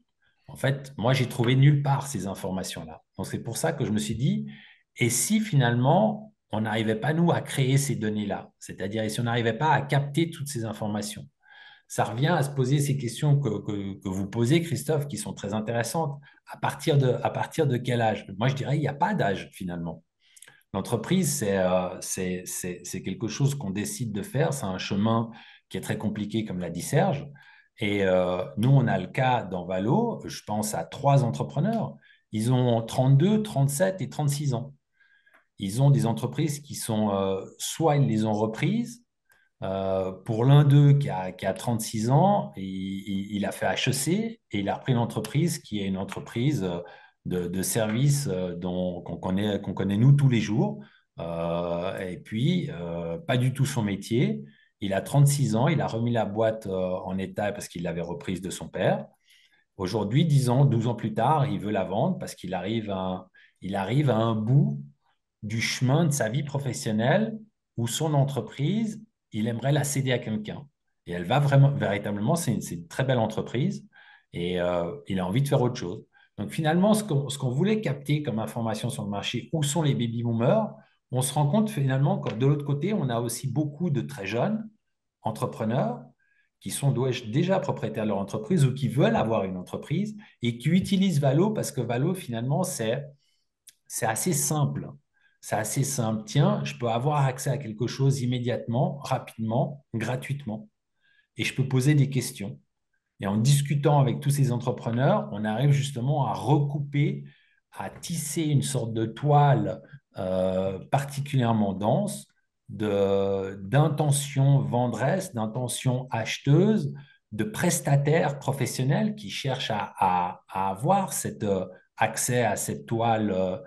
En fait, moi, j'ai trouvé nulle part ces informations-là. Donc, c'est pour ça que je me suis dit, et si finalement, on n'arrivait pas, nous, à créer ces données-là, c'est-à-dire, et si on n'arrivait pas à capter toutes ces informations, ça revient à se poser ces questions que vous posez, Christophe, qui sont très intéressantes. À partir de quel âge? Moi, je dirais, il n'y a pas d'âge, finalement. L'entreprise, c'est quelque chose qu'on décide de faire. C'est un chemin qui est très compliqué, comme l'a dit Serge. Et nous, on a le cas dans Valo, je pense à 3 entrepreneurs. Ils ont 32, 37 et 36 ans. Ils ont des entreprises qui sont, soit ils les ont reprises. Pour l'un d'eux qui a 36 ans, il a fait HEC et il a repris l'entreprise qui est une entreprise de services qu'on connaît nous tous les jours. Et puis, pas du tout son métier. Il a 36 ans, il a remis la boîte en état parce qu'il l'avait reprise de son père. Aujourd'hui, 10 ans, 12 ans plus tard, il veut la vendre parce il arrive à un bout du chemin de sa vie professionnelle où son entreprise, il aimerait la céder à quelqu'un. Et elle va vraiment, véritablement, c'est une très belle entreprise et il a envie de faire autre chose. Donc finalement, ce qu'on voulait capter comme information sur le marché, où sont les baby boomers, on se rend compte finalement que de l'autre côté, on a aussi beaucoup de très jeunes entrepreneurs qui sont déjà propriétaires de leur entreprise ou qui veulent avoir une entreprise et qui utilisent Valo parce que Valo, finalement, c'est assez simple. C'est assez simple. Tiens, je peux avoir accès à quelque chose immédiatement, rapidement, gratuitement. Et je peux poser des questions. Et en discutant avec tous ces entrepreneurs, on arrive justement à recouper, à tisser une sorte de toile particulièrement dense d'intentions vendresses, d'intentions acheteuses, de prestataires professionnels qui cherchent à avoir accès à cette toile.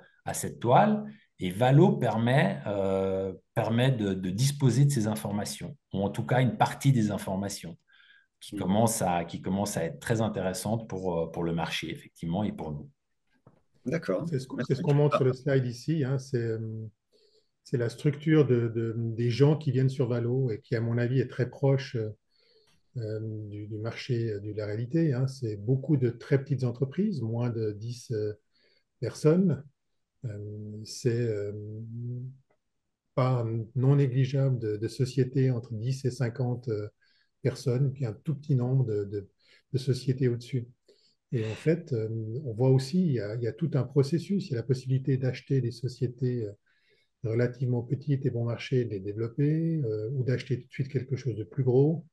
Et Valo permet de disposer de ces informations, ou en tout cas une partie des informations qui commence à être très intéressante pour le marché, effectivement, et pour nous. D'accord. C'est ce qu'on montre sur le slide ici, hein. C'est la structure des gens qui viennent sur Valo et qui, à mon avis, est très proche du marché de la réalité, hein. C'est beaucoup de très petites entreprises, moins de 10 personnes. C'est pas non négligeable de sociétés entre 10 et 50 personnes, puis un tout petit nombre de sociétés au-dessus. Et en fait, on voit aussi, il y a tout un processus. Il y a la possibilité d'acheter des sociétés relativement petites et bon marché, de les développer, ou d'acheter tout de suite quelque chose de plus gros.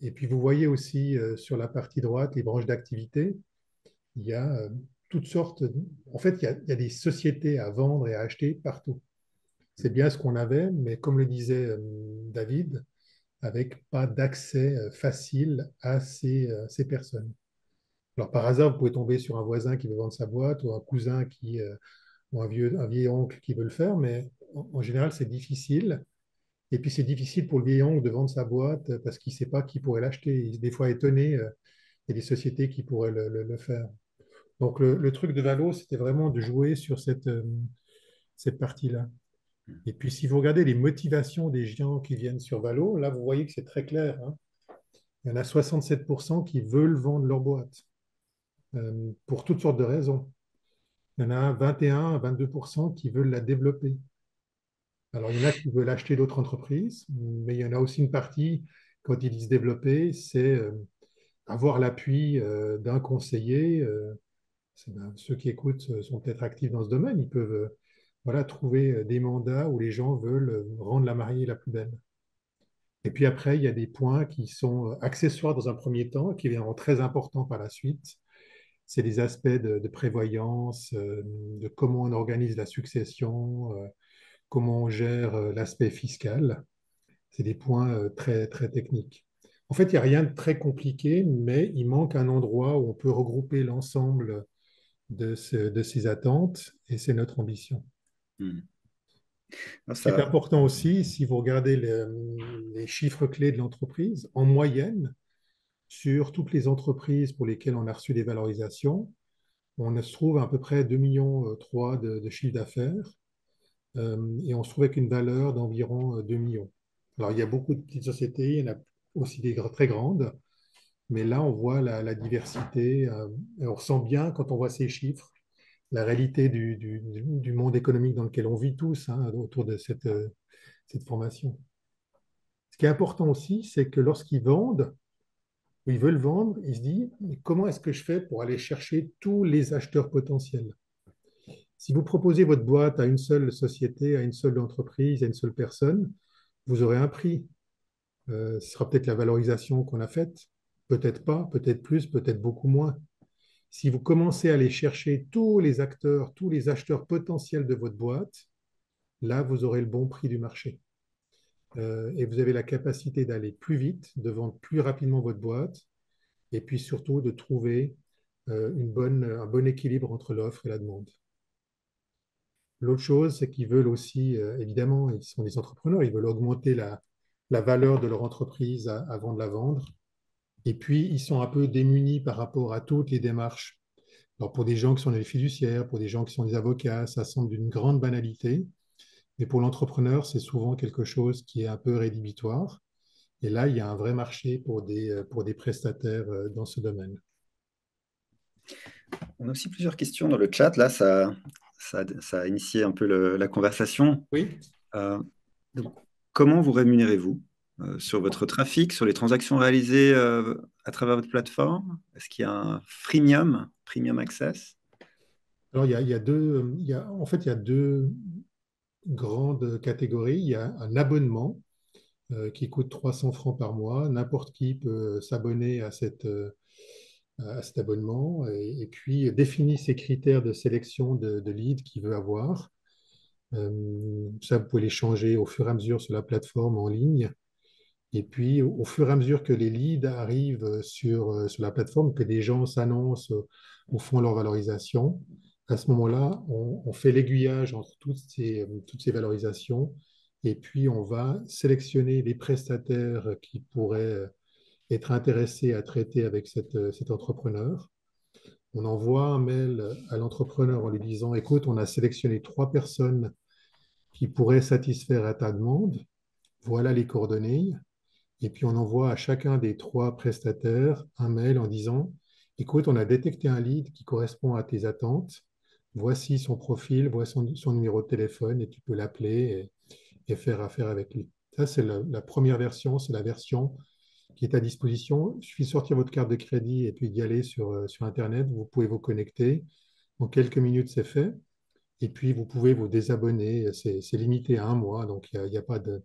Et puis vous voyez aussi sur la partie droite les branches d'activité. Il y a toutes sortes. En fait, il y a des sociétés à vendre et à acheter partout. C'est bien ce qu'on avait, mais comme le disait David, avec pas d'accès facile à ces personnes. Alors par hasard, vous pouvez tomber sur un voisin qui veut vendre sa boîte ou un cousin ou un vieil oncle qui veut le faire, mais en général, c'est difficile. Et puis c'est difficile pour le vieil oncle de vendre sa boîte parce qu'il ne sait pas qui pourrait l'acheter. Il est des fois étonné, il y a des sociétés qui pourraient le faire. Donc le truc de Valo, c'était vraiment de jouer sur cette partie-là. Et puis si vous regardez les motivations des gens qui viennent sur Valo, là vous voyez que c'est très clair, hein. Il y en a 67% qui veulent vendre leur boîte pour toutes sortes de raisons. Il y en a 21 à 22% qui veulent la développer. Alors, il y en a qui veulent acheter d'autres entreprises, mais il y en a aussi une partie, quand ils disent développer, c'est avoir l'appui d'un conseiller. Ceux qui écoutent sont peut-être actifs dans ce domaine. Ils peuvent voilà, trouver des mandats où les gens veulent rendre la mariée la plus belle. Et puis après, il y a des points qui sont accessoires dans un premier temps, qui viendront très importants par la suite. C'est des aspects de prévoyance, de comment on organise la succession, comment on gère l'aspect fiscal. C'est des points très, très techniques. En fait, il n'y a rien de très compliqué, mais il manque un endroit où on peut regrouper l'ensemble de ces attentes, et c'est notre ambition. Hmm. Ah, Ce qui est ça, important aussi, si vous regardez les chiffres clés de l'entreprise, en moyenne, sur toutes les entreprises pour lesquelles on a reçu des valorisations, on se trouve à peu près 2,3 millions de chiffre d'affaires et on se trouve avec une valeur d'environ 2 millions. Alors, il y a beaucoup de petites sociétés, il y en a aussi des très grandes, mais là, on voit la diversité et on ressent bien, quand on voit ces chiffres, la réalité du monde économique dans lequel on vit tous hein, autour de cette formation. Ce qui est important aussi, c'est que lorsqu'ils vendent, ou ils veulent vendre, ils se disent, mais comment est-ce que je fais pour aller chercher tous les acheteurs potentiels? Si vous proposez votre boîte à une seule société, à une seule entreprise, à une seule personne, vous aurez un prix. Ce sera peut-être la valorisation qu'on a faite, peut-être pas, peut-être plus, peut-être beaucoup moins. Si vous commencez à aller chercher tous les acteurs, tous les acheteurs potentiels de votre boîte, là, vous aurez le bon prix du marché. Et vous avez la capacité d'aller plus vite, de vendre plus rapidement votre boîte, et puis surtout de trouver un bon équilibre entre l'offre et la demande. L'autre chose, c'est qu'ils veulent aussi, évidemment, ils sont des entrepreneurs, ils veulent augmenter la valeur de leur entreprise avant de la vendre. Et puis, ils sont un peu démunis par rapport à toutes les démarches. Alors, pour des gens qui sont des fiduciaires, pour des gens qui sont des avocats, ça semble d'une grande banalité. Mais pour l'entrepreneur, c'est souvent quelque chose qui est un peu rédhibitoire. Et là, il y a un vrai marché pour des prestataires dans ce domaine. on a aussi plusieurs questions dans le chat. Là, ça a initié un peu la conversation. Oui. Euh, donc, comment vous rémunérez-vous sur votre trafic, sur les transactions réalisées à travers votre plateforme? Est-ce qu'il y a un freemium, premium access? Alors, en fait, il y a deux grandes catégories. Il y a un abonnement qui coûte 300 francs par mois. N'importe qui peut s'abonner à cet abonnement et puis définir ses critères de sélection de leads qu'il veut avoir. Ça, vous pouvez les changer au fur et à mesure sur la plateforme en ligne. Et puis, au fur et à mesure que les leads arrivent sur la plateforme, que des gens s'annoncent ou font leur valorisation, à ce moment-là, on fait l'aiguillage entre toutes ces valorisations et puis on va sélectionner les prestataires qui pourraient être intéressés à traiter avec cet entrepreneur. On envoie un mail à l'entrepreneur en lui disant, écoute, on a sélectionné 3 personnes qui pourraient satisfaire à ta demande. Voilà les coordonnées. Et puis on envoie à chacun des 3 prestataires un mail en disant, écoute, on a détecté un lead qui correspond à tes attentes. Voici son profil, voici son numéro de téléphone et tu peux l'appeler et faire affaire avec lui. Ça, c'est la première version, c'est la version qui est à disposition. Il suffit de sortir votre carte de crédit et puis d'y aller sur Internet. Vous pouvez vous connecter. En quelques minutes, c'est fait. Et puis, vous pouvez vous désabonner. C'est limité à un mois, donc il n'y a pas de,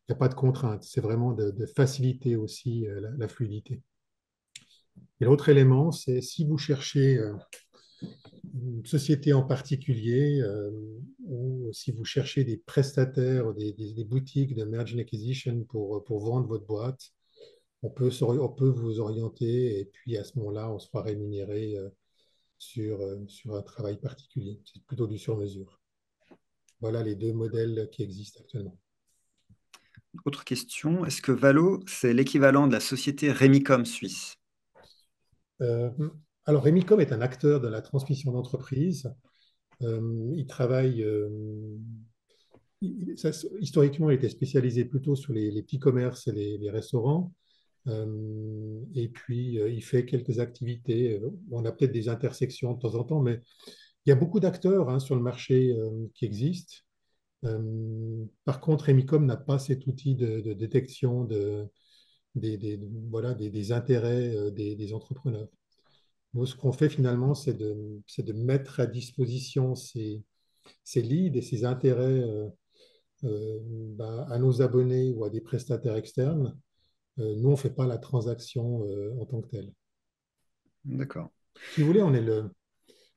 il y a pas de contrainte. C'est vraiment de faciliter aussi la fluidité. Et l'autre élément, c'est si vous cherchez une société en particulier ou si vous cherchez des prestataires, des boutiques de merge and acquisition pour vendre votre boîte, on peut vous orienter et puis à ce moment-là, on sera rémunéré sur un travail particulier. C'est plutôt du sur-mesure. Voilà les deux modèles qui existent actuellement. Autre question, est-ce que Valo, c'est l'équivalent de la société Remicom suisse? Euh, alors, Remicom est un acteur de la transmission d'entreprise. Il travaille, historiquement, il était spécialisé plutôt sur les petits commerces et les restaurants. Et puis, il fait quelques activités. On a peut-être des intersections de temps en temps, mais il y a beaucoup d'acteurs hein, sur le marché qui existent. Par contre, Remicom n'a pas cet outil de détection voilà, des intérêts des entrepreneurs. Nous, ce qu'on fait finalement, c'est de mettre à disposition ces leads et ces intérêts à nos abonnés ou à des prestataires externes, nous, on ne fait pas la transaction en tant que telle. D'accord. Si vous voulez, on est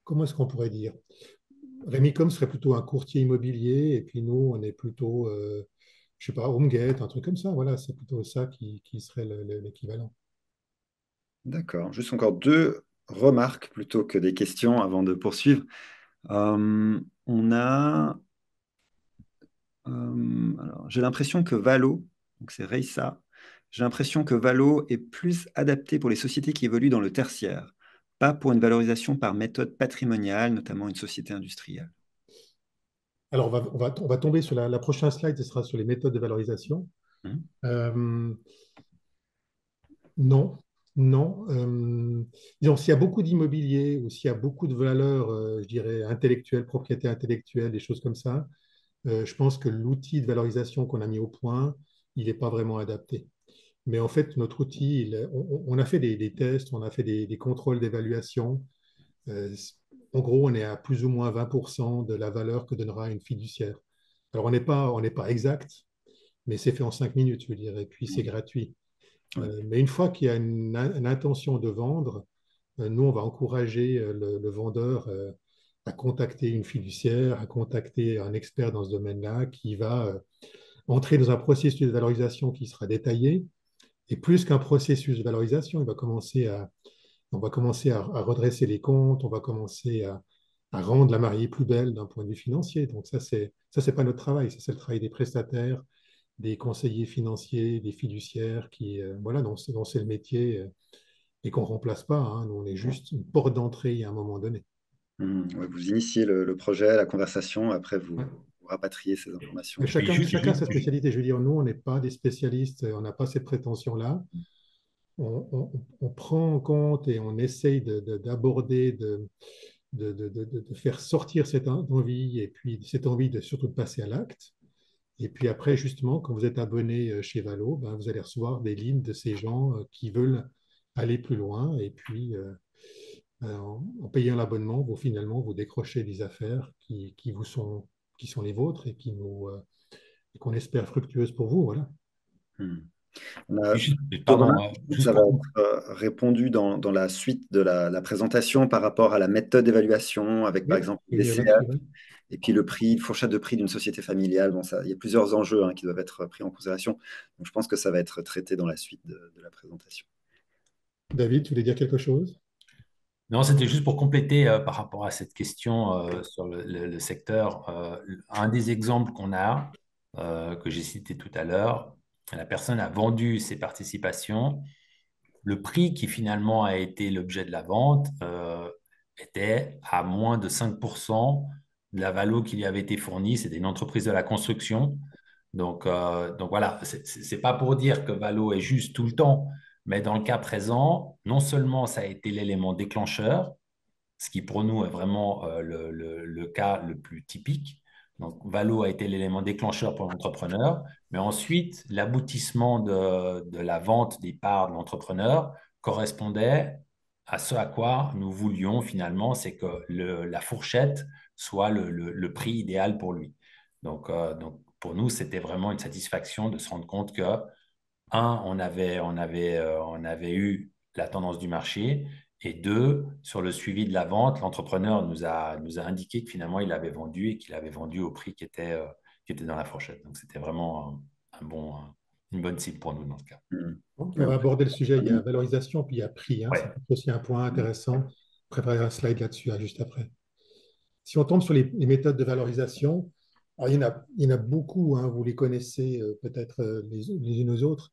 comment est-ce qu'on pourrait dire? Remicom serait plutôt un courtier immobilier et puis nous, on est plutôt, je sais pas, HomeGate, un truc comme ça. Voilà, c'est plutôt ça qui serait l'équivalent. D'accord. Juste encore deux remarques plutôt que des questions avant de poursuivre. On a, alors, j'ai l'impression que Valo, donc c'est Reisa, j'ai l'impression que Valo est plus adapté pour les sociétés qui évoluent dans le tertiaire, pas pour une valorisation par méthode patrimoniale, notamment une société industrielle. Alors, on va tomber sur la prochaine slide, ce sera sur les méthodes de valorisation. Mhm. Euh, non, non. Disons, s'il y a beaucoup d'immobilier ou s'il y a beaucoup de valeurs, je dirais, intellectuelles, propriété intellectuelle, des choses comme ça, je pense que l'outil de valorisation qu'on a mis au point, il n'est pas vraiment adapté. Mais en fait, notre outil, on a fait des tests, on a fait des contrôles d'évaluation. Euh, En gros, on est à plus ou moins 20% de la valeur que donnera une fiduciaire. Alors, on n'est pas exact, mais c'est fait en 5 minutes, je veux dire, et puis c'est gratuit. Ouais. Mais une fois qu'il y a une intention de vendre, nous, on va encourager le vendeur à contacter une fiduciaire, à contacter un expert dans ce domaine-là qui va entrer dans un processus de valorisation qui sera détaillé. Et plus qu'un processus de valorisation, on va commencer à redresser les comptes, on va commencer à rendre la mariée plus belle d'un point de vue financier. Donc ça c'est pas notre travail, ça c'est le travail des prestataires, des conseillers financiers, des fiduciaires qui, voilà, dont c'est le métier et qu'on ne remplace pas, hein. Nous, on est juste une porte d'entrée à un moment donné. Ouais, vous initiez le projet, la conversation, après Ouais. vous rapatriez ces informations. Mais Et puis chacun sa spécialité. Je veux dire, nous, on n'est pas des spécialistes, on n'a pas cette prétention-là. On prend en compte et on essaye d'aborder, de faire sortir cette envie et puis cette envie de surtout de passer à l'acte. Et puis après, justement, quand vous êtes abonné chez Valo, ben, vous allez recevoir des lignes de ces gens qui veulent aller plus loin. Et puis, en payant l'abonnement, vous décrochez des affaires qui sont les vôtres et qu'on espère fructueuses pour vous. Voilà. Hmm. On a deux Pardon, remarques. juste Ça va pour être répondu dans la suite de la présentation par rapport à la méthode d'évaluation, avec par Oui, exemple je vais les venir CA là-dessus. Oui. et puis le prix, fourchette de prix d'une société familiale. Bon, ça, il y a plusieurs enjeux qui doivent être pris en considération. Donc, je pense que ça va être traité dans la suite de la présentation. David, tu voulais dire quelque chose? Non, c'était juste pour compléter par rapport à cette question sur le secteur. Un des exemples qu'on a, que j'ai cité tout à l'heure, la personne a vendu ses participations. Le prix qui finalement a été l'objet de la vente était à moins de 5% de la valo qui lui avait été fournie. C'était une entreprise de la construction. Donc voilà, c'est pas pour dire que Valo est juste tout le temps, mais dans le cas présent, non seulement ça a été l'élément déclencheur, ce qui pour nous est vraiment le cas le plus typique. Donc, Valo a été l'élément déclencheur pour l'entrepreneur, mais ensuite, l'aboutissement de la vente des parts de l'entrepreneur correspondait à ce à quoi nous voulions finalement, c'est que la fourchette soit le prix idéal pour lui. Donc, pour nous, c'était vraiment une satisfaction de se rendre compte que, on avait eu la tendance du marché. Et deux, sur le suivi de la vente, l'entrepreneur nous a indiqué que finalement, il avait vendu et qu'il avait vendu au prix qui était dans la fourchette. Donc, c'était vraiment une bonne cible pour nous dans ce cas. Hmm. Donc, Oui, on va on peut- aborder le sujet. Il y a valorisation, puis il y a prix, hein. C'est Ouais. aussi un point intéressant. Préparer un slide là-dessus, hein, juste après. Si on tombe sur les méthodes de valorisation, alors il y en a beaucoup, hein, vous les connaissez peut-être les unes aux autres.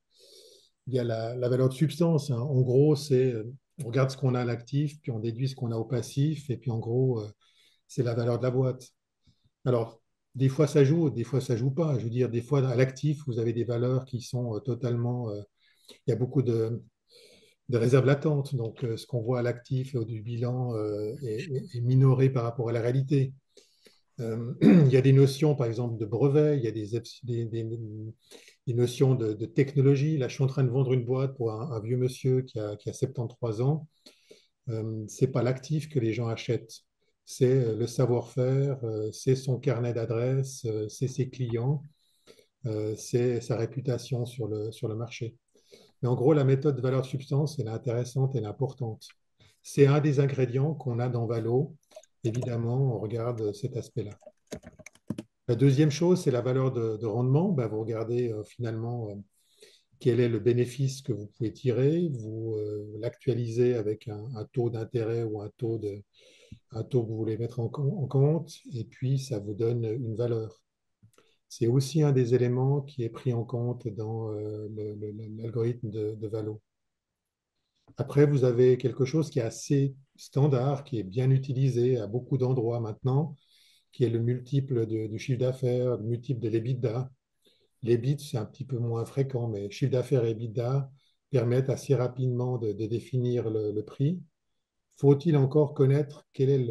Il y a la valeur de substance, hein. En gros, on regarde ce qu'on a à l'actif, puis on déduit ce qu'on a au passif, et puis en gros, c'est la valeur de la boîte. Alors, des fois ça joue, des fois ça joue pas. Je veux dire, des fois à l'actif, vous avez des valeurs qui sont totalement. Il y a beaucoup de réserves latentes. Donc, ce qu'on voit à l'actif du bilan est minoré par rapport à la réalité. Il y a des notions, par exemple, de brevets, il y a des notions de technologie. Là, je suis en train de vendre une boîte pour un vieux monsieur qui a 73 ans. Ce n'est pas l'actif que les gens achètent, c'est le savoir-faire, c'est son carnet d'adresses, c'est ses clients. c'est sa réputation sur le marché. Mais en gros, la méthode valeur-substance, elle est intéressante, elle est importante. C'est un des ingrédients qu'on a dans Valo. Évidemment, on regarde cet aspect-là. La deuxième chose, c'est la valeur de rendement. Ben, vous regardez finalement quel est le bénéfice que vous pouvez tirer. Vous l'actualisez avec un taux d'intérêt ou un taux que vous voulez mettre en compte, et puis ça vous donne une valeur. C'est aussi un des éléments qui est pris en compte dans l'algorithme de Valo. Après, vous avez quelque chose qui est assez standard, qui est bien utilisé à beaucoup d'endroits maintenant, qui est le multiple du chiffre d'affaires, le multiple de l'EBITDA. L'EBIT, c'est un petit peu moins fréquent, mais chiffre d'affaires et EBITDA permettent assez rapidement de définir le prix. Faut-il encore connaître quel est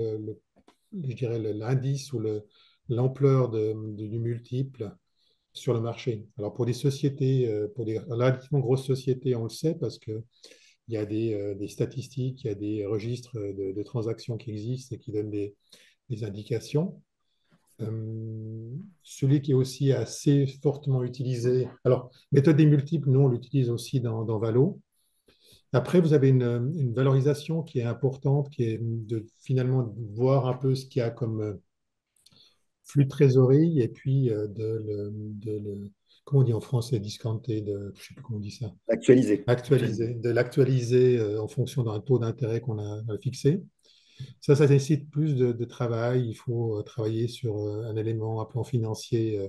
je dirais l'indice ou l'ampleur du multiple sur le marché? Alors pour des sociétés, pour des relativement grosses sociétés, on le sait parce que il y a des statistiques, il y a des registres de transactions qui existent et qui donnent des indications. Celui qui est aussi assez fortement utilisé. Alors, méthode des multiples, nous, on l'utilise aussi dans Valo. Après, vous avez une valorisation qui est importante, qui est de finalement voir un peu ce qu'il y a comme flux de trésorerie et puis comment on dit en français, discounter, je ne sais plus comment on dit ça, Actualisé. de l'actualiser en fonction d'un taux d'intérêt qu'on a fixé. Ça nécessite plus de travail. Il faut travailler sur un élément, un plan financier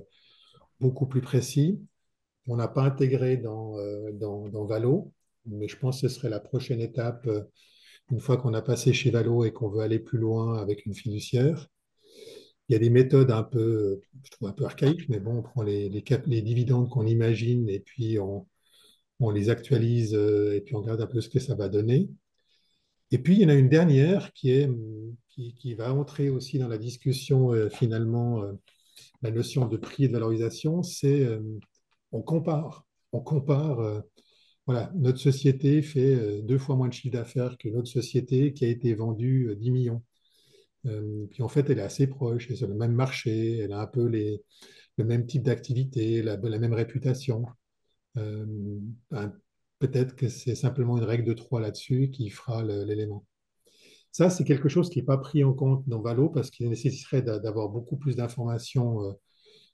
beaucoup plus précis. On n'a pas intégré dans Valo, mais je pense que ce serait la prochaine étape une fois qu'on a passé chez Valo et qu'on veut aller plus loin avec une fiduciaire. Il y a des méthodes un peu, je trouve un peu archaïques, mais bon, on prend les dividendes qu'on imagine et puis on les actualise et puis on regarde un peu ce que ça va donner. Et puis, il y en a une dernière qui va entrer aussi dans la discussion, finalement, la notion de prix et de valorisation, c'est on compare. On compare, voilà, notre société fait 2 fois moins de chiffre d'affaires que notre société qui a été vendue 10 millions. Puis en fait, elle est assez proche, elle est sur le même marché, elle a un peu le même type d'activité, la même réputation. Euh, ben, peut-être que c'est simplement une règle de 3 là-dessus qui fera l'élément. Ça, c'est quelque chose qui n'est pas pris en compte dans Valo parce qu'il nécessiterait d'avoir beaucoup plus d'informations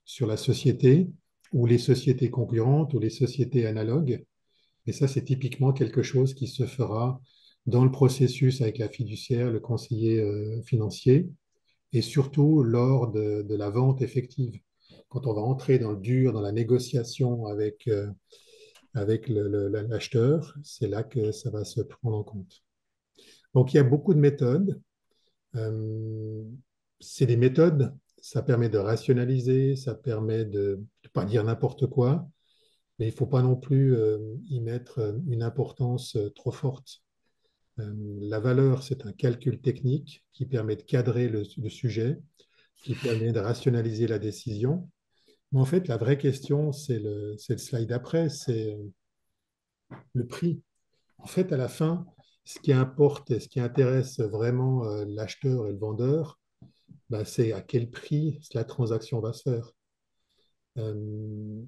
sur la société ou les sociétés concurrentes ou les sociétés analogues. Et ça, c'est typiquement quelque chose qui se fera dans le processus avec la fiduciaire, le conseiller financier, et surtout lors de la vente effective. Quand on va entrer dans le dur, dans la négociation avec l'acheteur, c'est là que ça va se prendre en compte. Donc, il y a beaucoup de méthodes. Euh, c'est des méthodes, ça permet de rationaliser, ça permet de ne pas dire n'importe quoi, mais il ne faut pas non plus y mettre une importance trop forte. La valeur, c'est un calcul technique qui permet de cadrer le sujet, qui permet de rationaliser la décision. Mais en fait, la vraie question, c'est le slide après, c'est le prix. En fait, à la fin, ce qui importe et ce qui intéresse vraiment l'acheteur et le vendeur, ben, c'est à quel prix la transaction va se faire. Euh,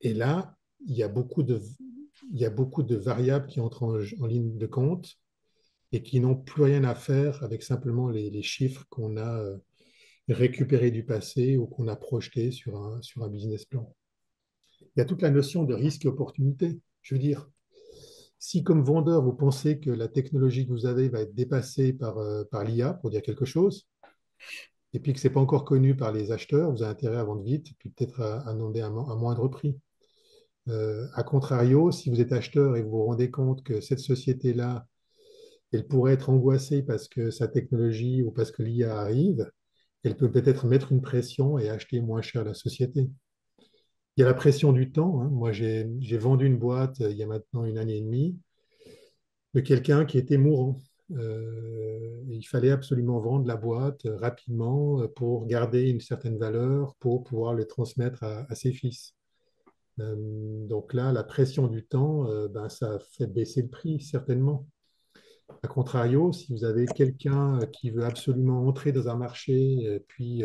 et là, il y a beaucoup il y a beaucoup de variables qui entrent en ligne de compte et qui n'ont plus rien à faire avec simplement les chiffres qu'on a récupérés du passé ou qu'on a projetés sur un business plan. Il y a toute la notion de risque et opportunité. Je veux dire, si comme vendeur, vous pensez que la technologie que vous avez va être dépassée par l'IA, pour dire quelque chose, et puis que ce n'est pas encore connu par les acheteurs, vous avez intérêt à vendre vite, puis peut-être à demander un moindre prix. A contrario, si vous êtes acheteur et vous vous rendez compte que cette société-là, elle pourrait être angoissée parce que sa technologie ou parce que l'IA arrive, elle peut peut-être mettre une pression et acheter moins cher la société. Il y a la pression du temps, hein. Moi, j'ai vendu une boîte il y a maintenant 1 année et demie de quelqu'un qui était mourant. Il fallait absolument vendre la boîte rapidement pour garder une certaine valeur, pour pouvoir le transmettre à ses fils. Donc là, la pression du temps, ben, ça fait baisser le prix, certainement. A contrario, si vous avez quelqu'un qui veut absolument entrer dans un marché, puis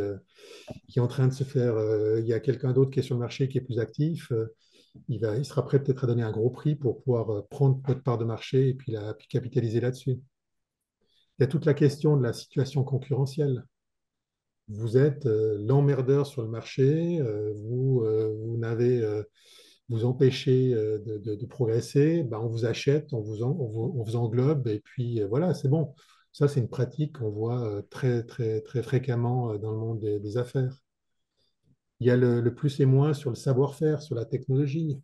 qui est en train de se faire, il y a quelqu'un d'autre qui est sur le marché qui est plus actif, il sera prêt peut-être à donner un gros prix pour pouvoir prendre votre part de marché et puis capitaliser là-dessus. Il y a toute la question de la situation concurrentielle. Vous êtes l'emmerdeur sur le marché, vous n'avez vous empêchez de progresser, ben on vous achète, on vous englobe, et puis voilà, c'est bon. Ça, c'est une pratique qu'on voit très, très, très fréquemment dans le monde des affaires. Il y a le plus et moins sur le savoir-faire, sur la technologie.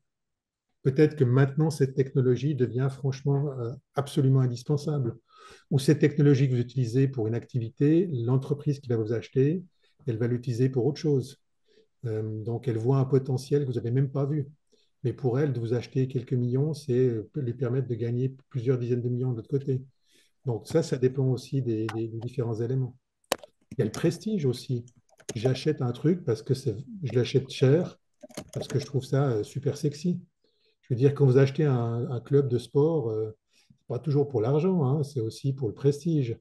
Peut-être que maintenant, cette technologie devient franchement absolument indispensable. Ou cette technologie que vous utilisez pour une activité, l'entreprise qui va vous acheter, elle va l'utiliser pour autre chose. Donc, elle voit un potentiel que vous n'avez même pas vu. Mais pour elle, de vous acheter quelques millions, c'est peut lui permettre de gagner plusieurs dizaines de millions de l'autre côté. Donc ça dépend aussi des différents éléments. Il y a le prestige aussi. J'achète un truc parce que je l'achète cher, parce que je trouve ça super sexy. Je veux dire, quand vous achetez un club de sport, c'est pas toujours pour l'argent, hein, c'est aussi pour le prestige,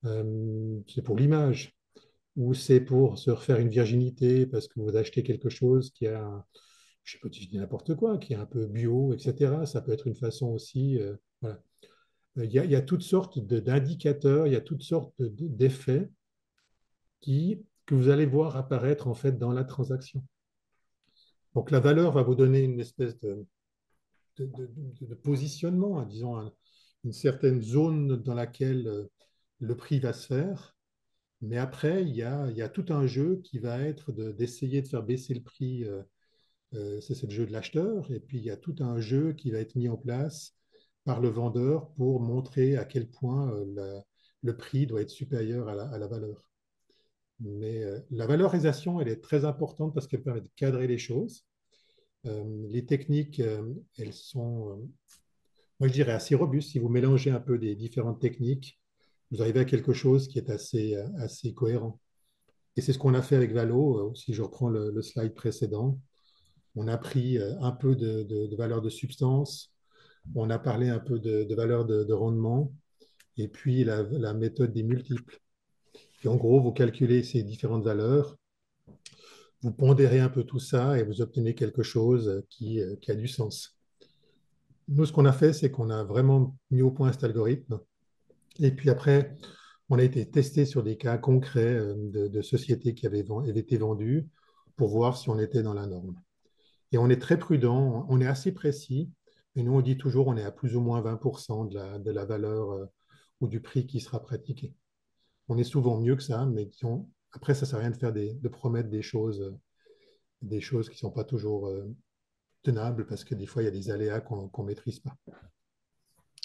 c'est pour l'image, ou c'est pour se refaire une virginité parce que vous achetez quelque chose qui a, je sais pas si je dis n'importe quoi, qui est un peu bio, etc. Ça peut être une façon aussi. Voilà. Il y a toutes sortes d'indicateurs, il y a toutes sortes d'effets que vous allez voir apparaître en fait dans la transaction. Donc la valeur va vous donner une espèce de positionnement, hein, disons une certaine zone dans laquelle le prix va se faire. Mais après, il y a tout un jeu qui va être d'essayer de faire baisser le prix. C'est le jeu de l'acheteur. Et puis, il y a tout un jeu qui va être mis en place par le vendeur pour montrer à quel point le prix doit être supérieur à la valeur. Mais la valorisation, elle est très importante parce qu'elle permet de cadrer les choses. Les techniques, elles sont, moi je dirais, assez robustes. Si vous mélangez un peu des différentes techniques, vous arrivez à quelque chose qui est assez cohérent. Et c'est ce qu'on a fait avec Valo. Si je reprends le slide précédent, on a pris un peu de valeur de substance, on a parlé un peu de valeur de rendement, et puis la méthode des multiples. Et en gros, vous calculez ces différentes valeurs, vous pondérez un peu tout ça et vous obtenez quelque chose qui a du sens. Nous, ce qu'on a fait, c'est qu'on a vraiment mis au point cet algorithme. Et puis après, on a été testé sur des cas concrets de sociétés qui avaient été vendues pour voir si on était dans la norme. Et on est très prudent, on est assez précis. Et nous, on dit toujours on est à plus ou moins 20% de la valeur ou du prix qui sera pratiqué. On est souvent mieux que ça, mais après, ça ne sert à rien de de promettre des choses qui ne sont pas toujours tenables parce que des fois, il y a des aléas qu'on ne maîtrise pas.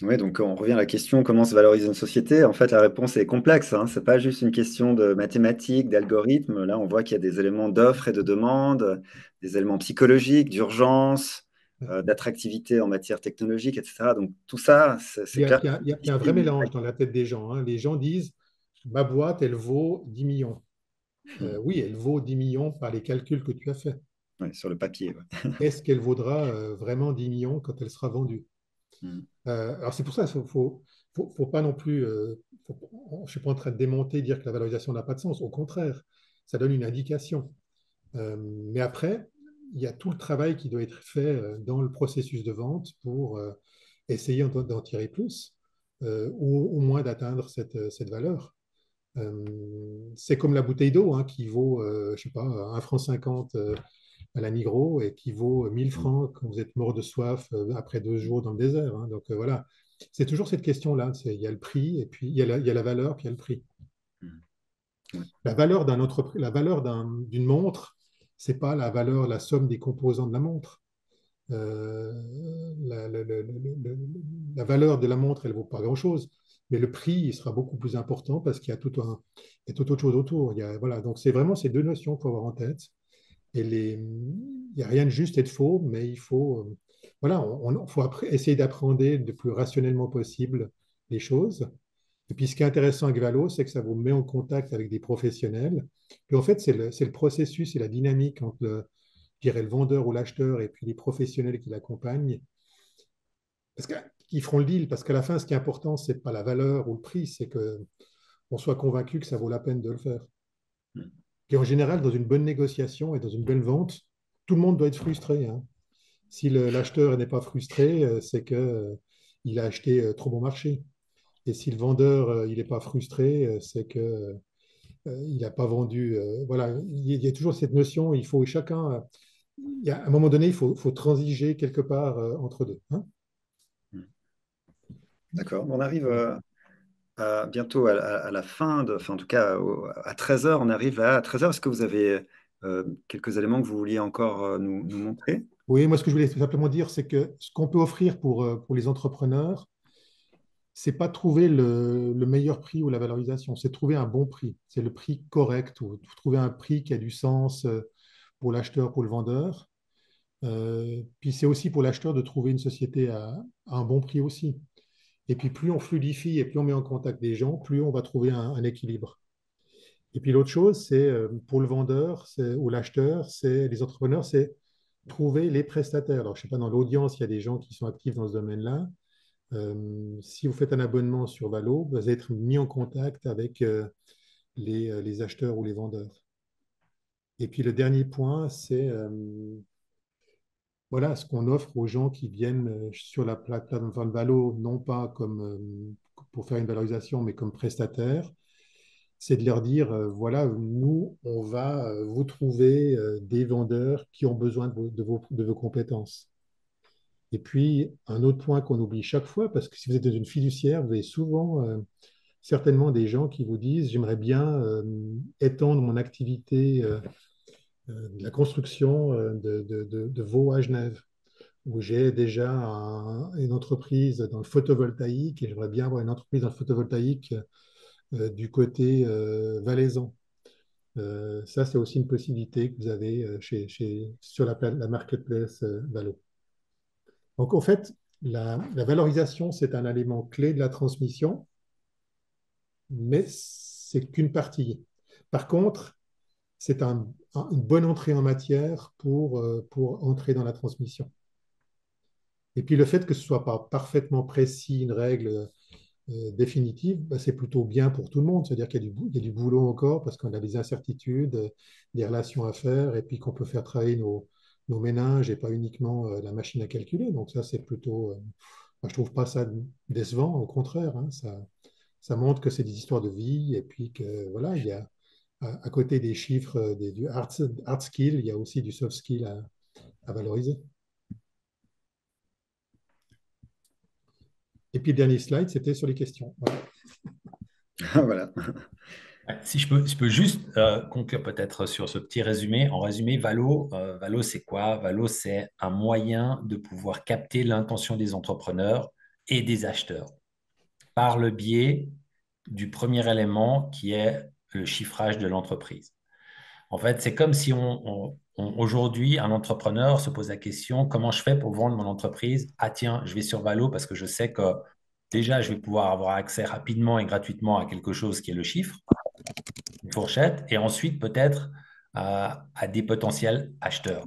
Oui, donc on revient à la question comment se valorise une société. En fait, la réponse est complexe, hein. Ce n'est pas juste une question de mathématiques, d'algorithmes. Là, on voit qu'il y a des éléments d'offre et de demande, des éléments psychologiques, d'urgence, d'attractivité en matière technologique, etc. Donc tout ça, c'est clair. Il y a un vrai mélange dans la tête des gens, hein. Les gens disent, ma boîte, elle vaut 10 millions. Oui, elle vaut 10 millions par les calculs que tu as faits. Ouais, sur le papier. Ouais. Est-ce qu'elle vaudra vraiment 10 millions quand elle sera vendue? Mm. Alors c'est pour ça qu'il faut pas non plus, je ne suis pas en train de démonter, dire que la valorisation n'a pas de sens. Au contraire, ça donne une indication. Mais après, il y a tout le travail qui doit être fait dans le processus de vente pour essayer d'en tirer plus, ou au moins d'atteindre cette valeur. C'est comme la bouteille d'eau hein, qui vaut, je sais pas, 1,50 franc à la Migros et qui vaut 1000 francs quand vous êtes mort de soif après 2 jours dans le désert, hein. Donc voilà, c'est toujours cette question-là. Il y a le prix et puis il y a la valeur, puis il y a le prix. Mm. Ouais. La valeur d'une montre, c'est pas la valeur, la somme des composants de la montre. Euh, la valeur de la montre, elle ne vaut pas grand-chose, mais le prix, il sera beaucoup plus important parce qu'il y a il y a tout autre chose autour. Voilà, donc c'est vraiment ces deux notions qu'il faut avoir en tête. Il n'y a rien de juste et de faux, mais il faut, voilà, faut essayer d'appréhender le plus rationnellement possible les choses. Et puis, ce qui est intéressant avec Valo, c'est que ça vous met en contact avec des professionnels. Puis, en fait, c'est le processus et la dynamique entre je dirais, le vendeur ou l'acheteur et puis les professionnels qui l'accompagnent. Parce qu'il qui feront le deal, parce qu'à la fin, ce qui est important, ce n'est pas la valeur ou le prix, c'est qu'on soit convaincu que ça vaut la peine de le faire. Et en général, dans une bonne négociation et dans une belle vente, tout le monde doit être frustré, hein. Si l'acheteur n'est pas frustré, c'est qu'il a acheté trop bon marché. Et si le vendeur il n'est pas frustré, c'est que il n'a pas vendu. Voilà, il y a toujours cette notion, il faut chacun, à un moment donné, il faut transiger quelque part entre deux, hein. D'accord. On arrive bientôt à la fin, enfin, en tout cas à 13 heures. On arrive à 13 heures. Est-ce que vous avez quelques éléments que vous vouliez encore nous montrer? Oui, moi, ce que je voulais simplement dire, c'est que ce qu'on peut offrir pour les entrepreneurs, c'est pas trouver le meilleur prix ou la valorisation, c'est trouver un bon prix. C'est le prix correct ou trouver un prix qui a du sens pour l'acheteur, pour le vendeur. Puis c'est aussi pour l'acheteur de trouver une société à un bon prix aussi. Et puis plus on fluidifie et plus on met en contact des gens, plus on va trouver un équilibre. Et puis l'autre chose, c'est pour le vendeur ou l'acheteur, c'est les entrepreneurs, c'est trouver les prestataires. Alors je ne sais pas, dans l'audience, il y a des gens qui sont actifs dans ce domaine-là. Si vous faites un abonnement sur Valo, vous allez être mis en contact avec les acheteurs ou les vendeurs. Et puis le dernier point, c'est voilà, ce qu'on offre aux gens qui viennent sur la plateforme Valo, non pas comme pour faire une valorisation, mais comme prestataire, c'est de leur dire, voilà, nous, on va vous trouver des vendeurs qui ont besoin de vos compétences. Et puis, un autre point qu'on oublie chaque fois, parce que si vous êtes dans une fiduciaire, vous avez souvent certainement des gens qui vous disent, j'aimerais bien étendre mon activité de la construction de Vaux à Genève, où j'ai déjà une entreprise dans le photovoltaïque et j'aimerais bien avoir une entreprise dans le photovoltaïque du côté valaisan. Ça, c'est aussi une possibilité que vous avez sur la marketplace Valo. Donc, en fait, la valorisation, c'est un élément clé de la transmission, mais c'est qu'une partie. Par contre, c'est une bonne entrée en matière pour entrer dans la transmission. Et puis, le fait que ce ne soit pas parfaitement précis, une règle définitive, bah, c'est plutôt bien pour tout le monde. C'est-à-dire qu'il y a du boulot encore parce qu'on a des incertitudes, des relations à faire, et puis qu'on peut faire travailler nos méninges et pas uniquement la machine à calculer. Donc ça, c'est plutôt... moi, je trouve pas ça décevant, au contraire, hein. Ça montre que c'est des histoires de vie, et puis que voilà, il y a à côté des chiffres, du hard skill, il y a aussi du soft skill à valoriser. Et puis le dernier slide, c'était sur les questions. Voilà. Voilà. Si je peux juste conclure peut-être sur ce petit résumé. En résumé, Valo, c'est quoi? Valo, c'est un moyen de pouvoir capter l'intention des entrepreneurs et des acheteurs par le biais du premier élément qui est le chiffrage de l'entreprise. En fait, c'est comme si aujourd'hui, un entrepreneur se pose la question, comment je fais pour vendre mon entreprise? Ah tiens, je vais sur Valo parce que je sais que déjà, je vais pouvoir avoir accès rapidement et gratuitement à quelque chose qui est le chiffre, une fourchette, et ensuite peut-être à des potentiels acheteurs.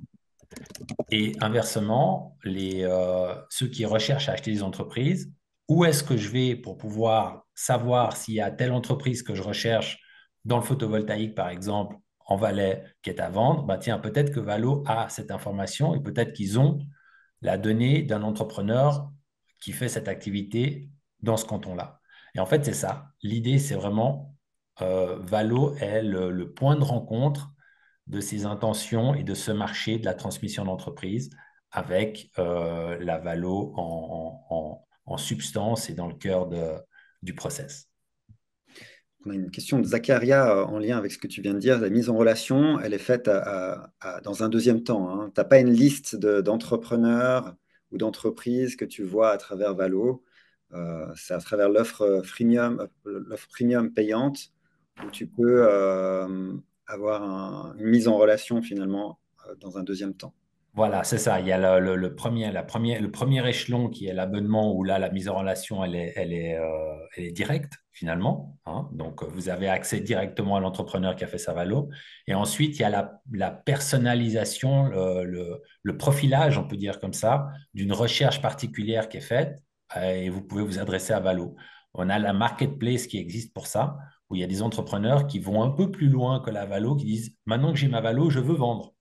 Et inversement, ceux qui recherchent à acheter des entreprises, où est-ce que je vais pour pouvoir savoir s'il y a telle entreprise que je recherche dans le photovoltaïque, par exemple, en Valais, qui est à vendre? Bah, tiens, peut-être que Valo a cette information et peut-être qu'ils ont la donnée d'un entrepreneur qui fait cette activité dans ce canton-là. Et en fait, c'est ça. L'idée, c'est vraiment, Valo est le point de rencontre de ces intentions et de ce marché de la transmission d'entreprise avec la Valo en substance et dans le cœur du process. On a une question de Zacharia en lien avec ce que tu viens de dire. La mise en relation, elle est faite dans un deuxième temps, hein. Tu n'as pas une liste d'entrepreneurs ou d'entreprises que tu vois à travers Valo. C'est à travers l'offre premium payante où tu peux avoir une mise en relation finalement dans un deuxième temps. Voilà, c'est ça. Il y a le premier échelon qui est l'abonnement où là, la mise en relation, elle est directe finalement, hein. Donc, vous avez accès directement à l'entrepreneur qui a fait sa valo. Et ensuite, il y a la personnalisation, le profilage, on peut dire comme ça, d'une recherche particulière qui est faite et vous pouvez vous adresser à Valo. On a la marketplace qui existe pour ça, où il y a des entrepreneurs qui vont un peu plus loin que la Valo, qui disent, maintenant que j'ai ma Valo, je veux vendre.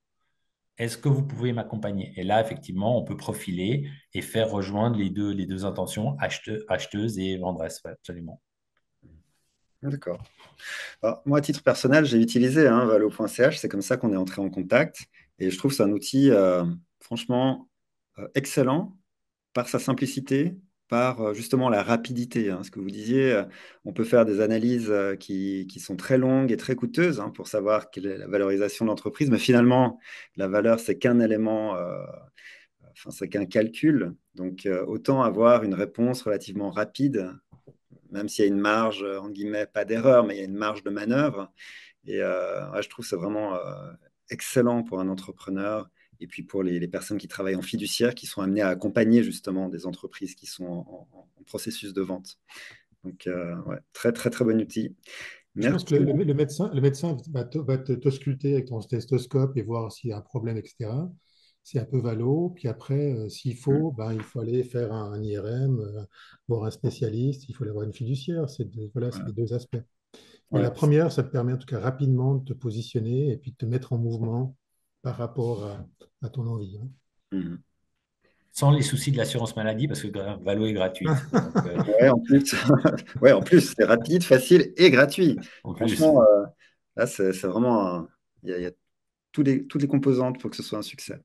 Est-ce que vous pouvez m'accompagner? Et là, effectivement, on peut profiler et faire rejoindre les deux intentions, acheteuse et vendresse. Ouais, absolument. D'accord. Alors, moi, à titre personnel, j'ai utilisé valo.ch, c'est comme ça qu'on est entré en contact. Et je trouve que c'est un outil franchement excellent par sa simplicité, par justement la rapidité. Ce que vous disiez, on peut faire des analyses qui sont très longues et très coûteuses pour savoir quelle est la valorisation de l'entreprise, mais finalement, la valeur, c'est qu'un élément, enfin, c'est qu'un calcul. Donc, autant avoir une réponse relativement rapide, même s'il y a une marge, en guillemets, pas d'erreur, mais il y a une marge de manœuvre. Et ouais, je trouve que c'est vraiment excellent pour un entrepreneur et puis pour les personnes qui travaillent en fiduciaire, qui sont amenées à accompagner justement des entreprises qui sont en processus de vente. Donc, ouais, très, très, très bon outil. Je pense que Merci. le médecin va t'ausculter avec ton stéthoscope et voir s'il y a un problème, etc. C'est un peu valo. Puis après, s'il faut, ben, il faut aller faire un IRM, voir un spécialiste. Il faut aller voir une fiduciaire. Voilà, c'est Voilà. les deux aspects. Mais Ouais. la première, ça te permet en tout cas rapidement de te positionner et puis de te mettre en mouvement par rapport à ton envie, hein. Mhm. Sans les soucis de l'assurance maladie, parce que Valo est gratuite. Donc, Ouais, en plus, ouais, en plus, c'est rapide, facile et gratuit. en plus. Franchement, là, c'est vraiment, il y a toutes les composantes pour que ce soit un succès.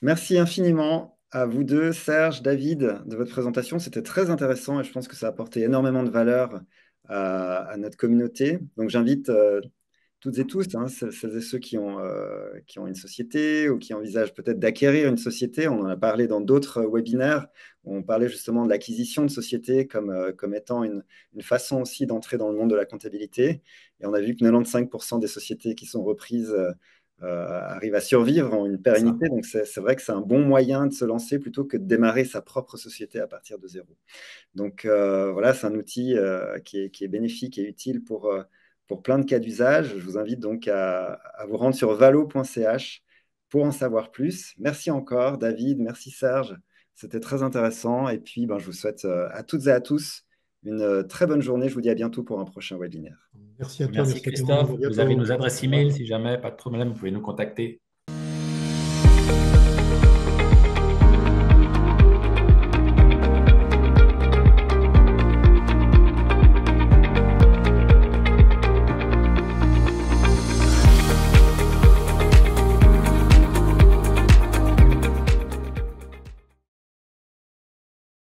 Merci infiniment à vous deux, Serge, David, de votre présentation. C'était très intéressant et je pense que ça a apporté énormément de valeur à notre communauté. Donc j'invite toutes et tous, celles et ceux qui ont une société ou qui envisagent peut-être d'acquérir une société. On en a parlé dans d'autres webinaires où on parlait justement de l'acquisition de société comme étant une façon aussi d'entrer dans le monde de la comptabilité. Et on a vu que 95% des sociétés qui sont reprises arrivent à survivre en une Ça. pérennité. Donc c'est vrai que c'est un bon moyen de se lancer plutôt que de démarrer sa propre société à partir de zéro. Donc voilà, c'est un outil qui est bénéfique et utile pour plein de cas d'usage. Je vous invite donc à vous rendre sur valo.ch pour en savoir plus. Merci encore, David. Merci, Serge. C'était très intéressant. Et puis, ben, je vous souhaite à toutes et à tous une très bonne journée. Je vous dis à bientôt pour un prochain webinaire. Merci à toi, Merci merci à tout le monde. À Christophe. Vous avez bientôt. nos adresses Au revoir. email si jamais, pas de problème, vous pouvez nous contacter.